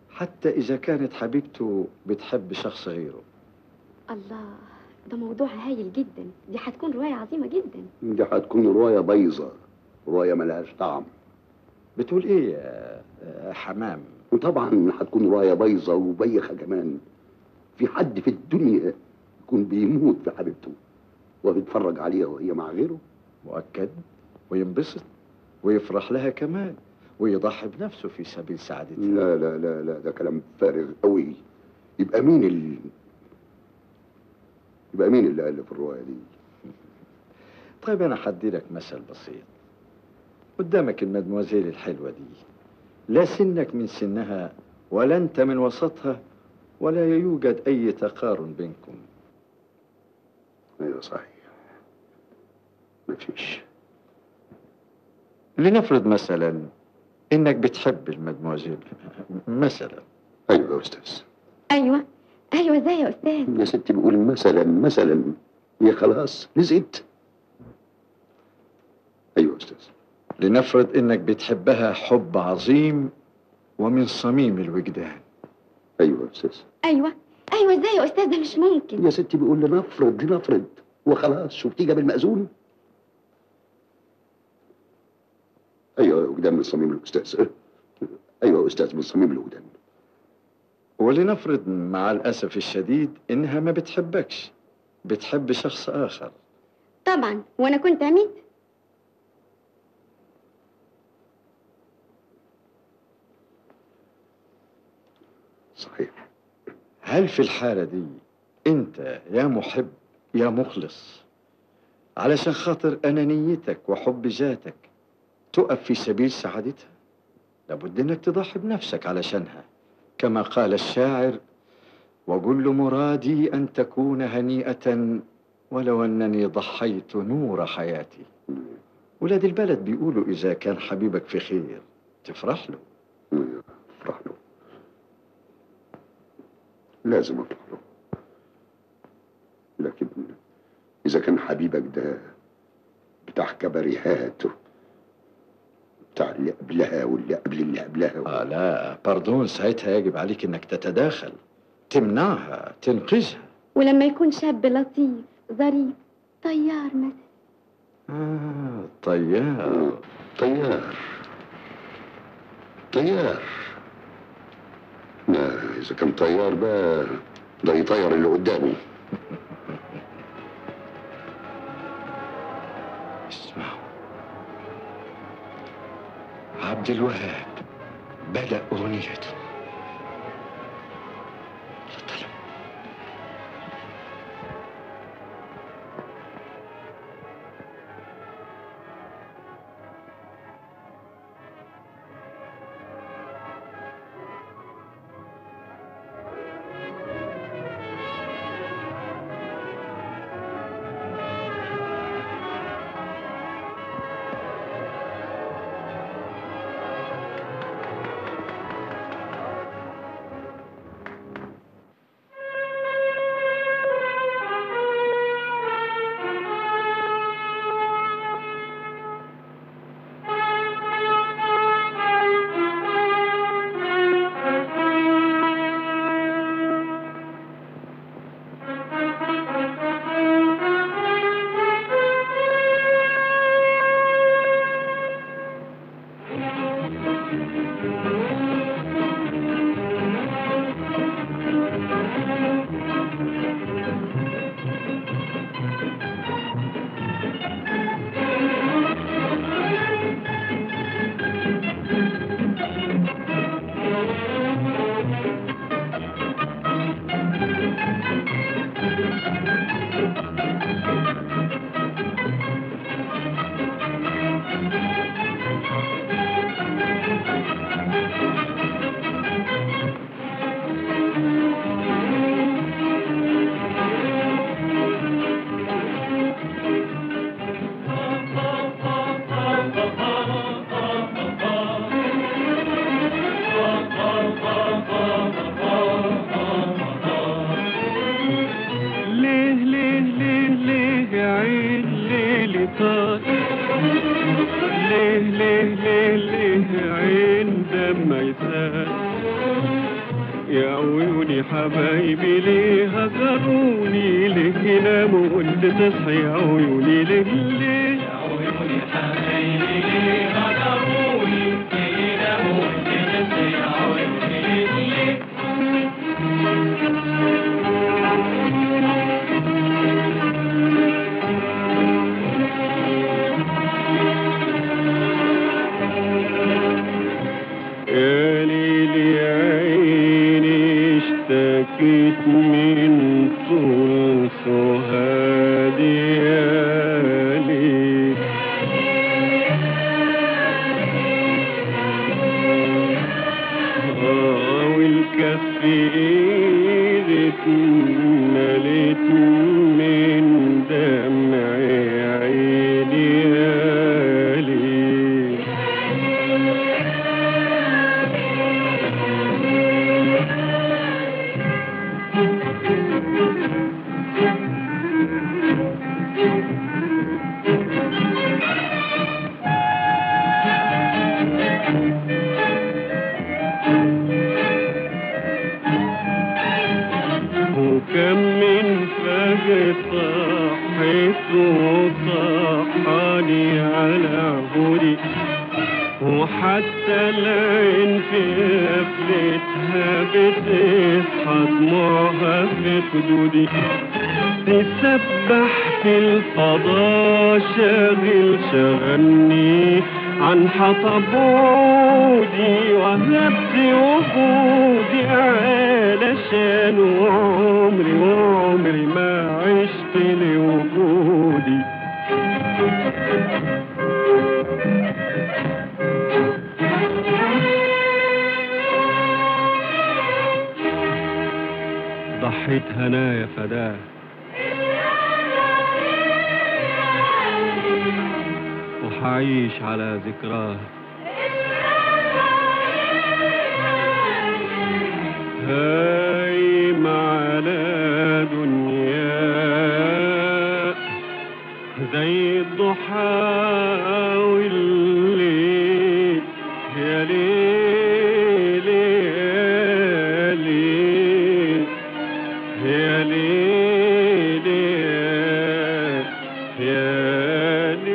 حتى اذا كانت حبيبته بتحب شخص غيره. الله، ده موضوع هايل جدا، دي هتكون رواية عظيمة جدا. دي هتكون رواية بايظة، رواية ملهاش طعم. بتقول ايه يا حمام؟ وطبعا هتكون رواية بايظة وبيخة كمان. في حد في الدنيا يكون بيموت في حبيبته وبيتفرج عليها وهي مع غيره؟ مؤكد، وينبسط ويفرح لها كمان ويضحي بنفسه في سبيل سعادتها. لا لا لا لا، ده كلام فارغ قوي. يبقى مين اللي ألف الرواية دي؟ طيب أنا هدي لك مثل بسيط. قدامك المدموزيل الحلوة دي، لا سنك من سنها ولا أنت من وسطها، ولا يوجد أي تقارن بينكم. ايوه صحيح، مفيش. لنفرض مثلا إنك بتحب المدموزيل مثلا. ايوه يا استاذ. ايوه ازاي يا استاذ؟ يا ستي بقول مثلا هي خلاص لزقت. ايوه يا استاذ. لنفرض إنك بتحبها حب عظيم ومن صميم الوجدان. ايوه يا استاذ. ايوه ازاي يا استاذ؟ ده مش ممكن. يا ستي بقول لنفرض وخلاص. شفتي جاب المأذون؟ ايوه وجدان من صميم الاستاذ. ايوه يا استاذ من صميم الوجدان. ولنفرض مع الأسف الشديد إنها ما بتحبكش، بتحب شخص آخر. طبعا، وانا كنت عميد. صحيح. هل في الحالة دي أنت يا محب يا مخلص علشان خاطر أنانيتك وحب ذاتك تقف في سبيل سعادتها؟ لابد إنك تضحي بنفسك علشانها، كما قال الشاعر: وكل مرادي أن تكون هنيئة ولو أنني ضحيت نور حياتي. ولاد البلد بيقولوا إذا كان حبيبك في خير تفرح له. افرح له، لازم افرح له. لكن اذا كان حبيبك ده بتاع كباريهات، بتاع اللي قبلها واللي قبل اللي قبلها لا باردون، ساعتها يجب عليك انك تتداخل، تمنعها، تنقذها. ولما يكون شاب لطيف ظريف طيار مثلا. طيار. لا، اذا كان طيار بقى ده يطير اللي قدامه. اسمعوا، عبد الوهاب بدأ أغنيته. ليه عين دمع يسال يا عيوني حبايبي ليه هجروني ليه ناموا وانت تصحي يا عيوني ليه يا عيوني حبايبي ليه هجروني ليه ناموا وانت تصحي يا عيوني ليه يا ليلي عيني اشتكيت من طول سهادي يا ليل صبراني على عبودي، وحتى العين في قفلتها بتصحى دموعها في خدودي، تسبح في الفضاء شغلني عن حطب عودي، وهبت وجودي علشان وعمري ما عشت لوجودي. ضحيت هنايا فداه، وحعيش على ذكراه، هايم على دنيا زي الضحى والليل، يا ليل يا ليل يا ليل يا ليل.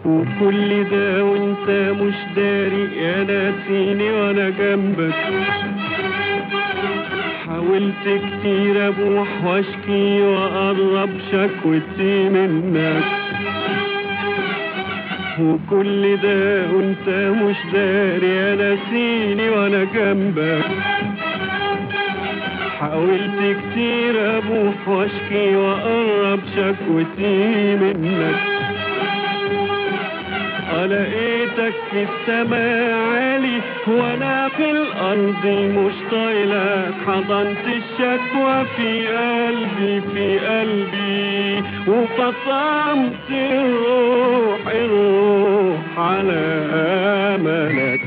وكل ده وانت مش داري يا ناسيني وانا جنبك، حاولت كتير ابوح واشكي واقرب شكوتي منك، وكل ده وانت مش داري يا ناسيني وانا جنبك، حاولت كتير ابوح واشكي واقرب شكوتي منك، لقيتك في السماء عالي وانا في الارض مش طايلك، حضنت الشكوى في قلبي وفصمت الروح على املك.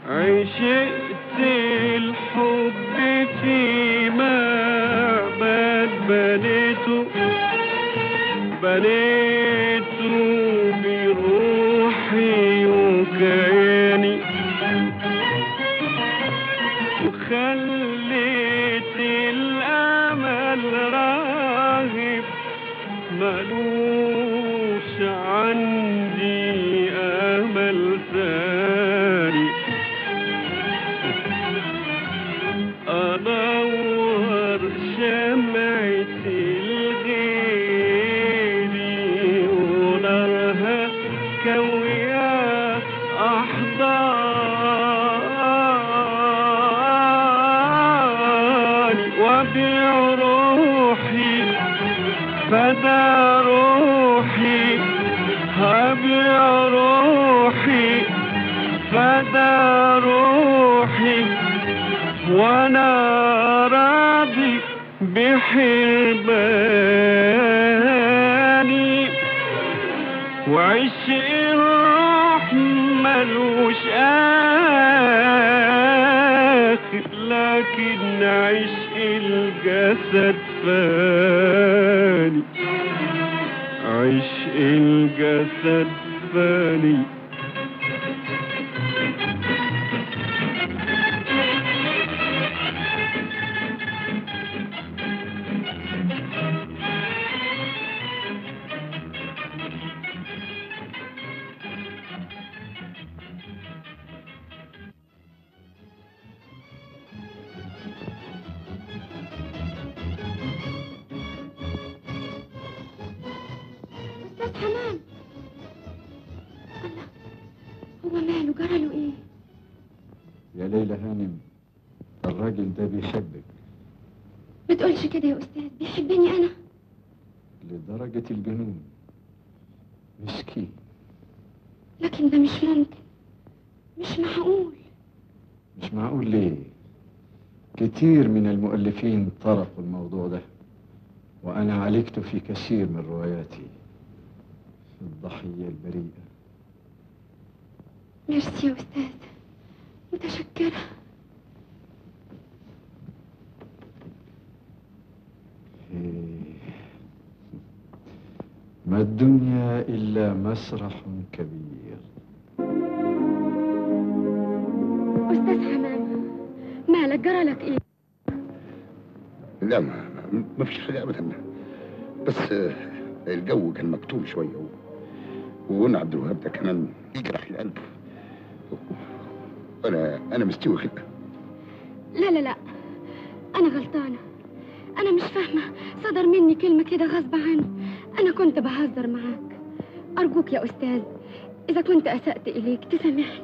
عشقت الحب في معبد بنيته بروحي وكياني، وخليت الامل راغب ملوش عندي امل ثاني، أنور شمعة الغيري ونارها كوية أحضاني، وأبيع روحي فدا روحي، أبيع روحي فدا روحي، وانا راضي بحرماني، وعشق الروح ملوش قالوا ايه؟ يا ليلى هانم، الراجل ده بيحبك ما تقولش كده يا استاذ، بيحبني انا؟ لدرجة الجنون. مسكين. لكن ده مش ممكن، مش معقول. مش معقول ليه؟ كتير من المؤلفين طرقوا الموضوع ده، وأنا عالجته في كثير من رواياتي. الضحية البريئة. ميرسي يا استاذ، متشكرة. ما الدنيا إلا مسرح كبير. استاذ حمام، مالك جرالك ايه؟ لا ما فيش حاجة أبدا، بس الجو كان مكتوم شوية وقلنا عبد الوهاب ده كمان يجرح القلب. أنا مستوي كده. لا أنا غلطانة، أنا مش فاهمة، صدر مني كلمة كده غصب عني، أنا كنت بهزر معاك. أرجوك يا أستاذ، إذا كنت أسأت إليك تسامحني.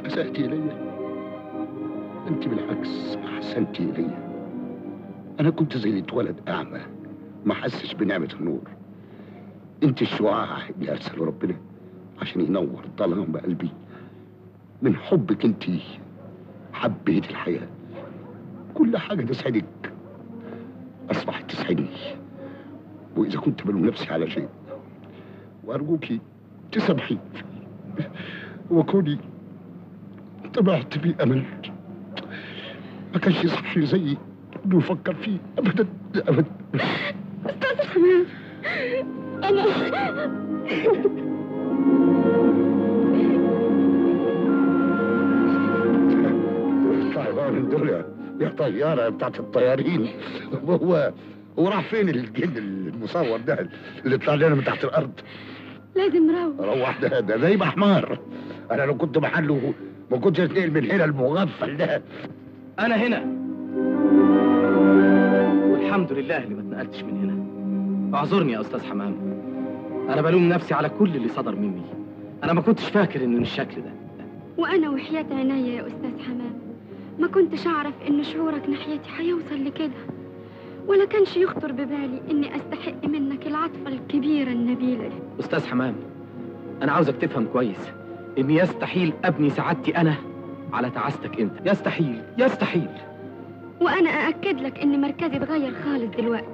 أسأتي إلي؟ أنت بالعكس أحسنتي إلي. أنا كنت زي اللي اتولد أعمى ما حسش بنعمة النور. أنت الشعاع اللي أرسله ربنا عشان ينور ظلام بقلبي. من حبك أنت حبيت الحياة. كل حاجة تسعدك أصبحت تسعدني، وإذا كنت بلوم نفسي على شيء وأرجوكي تسامحي، وكوني طبعت بي أمل ما كانش يصح لي زيي إنه يفكر فيه أبدا أبدا. أستاذ حمام، أنا طيران دول يا طيارة بتاعت الطيارين. هو راح فين الجن المصور ده اللي طلع لنا من تحت الأرض؟ لازم روح. ده زي حمار. أنا لو كنت محله ما كنتش اتنقل من هنا المغفل ده. أنا هنا، والحمد لله اللي ما اتنقلتش من هنا. اعذرني يا أستاذ حمام، أنا بلوم نفسي على كل اللي صدر مني. أنا ما كنتش فاكر إنه الشكل ده. وأنا وحياة عينيا يا أستاذ حمام ما كنتش أعرف إن شعورك ناحيتي هيوصل لكده، ولا كانش يخطر ببالي إني أستحق منك العطفة الكبيرة النبيلة دي. أستاذ حمام، أنا عاوزك تفهم كويس إن يستحيل أبني سعادتي أنا على تعاستك أنت. يستحيل يستحيل. وأنا أأكد لك إن مركزي اتغير خالص دلوقتي،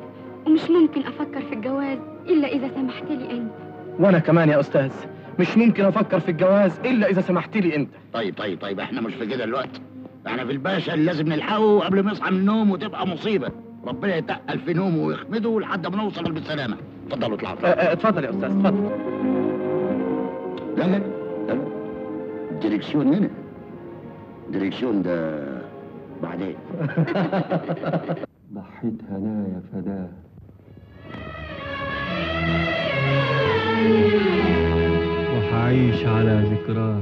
ومش ممكن أفكر في الجواز إلا إذا سمحت لي أنت. وأنا كمان يا أستاذ مش ممكن أفكر في الجواز إلا إذا سمحت لي أنت. طيب احنا مش في كده الوقت، احنا في الباشا اللي لازم نلحقه قبل ما يصحى من النوم وتبقى مصيبة. ربنا يتقل في نومه ويخمده لحد ما نوصل بالسلامة. اتفضلوا اطلعوا. اتفضل يا أستاذ، اتفضل. لا الدريكسيون هنا، الدريكسيون ده بعدين. ضحيت هنايا فداه، وحعيش على ذكراه.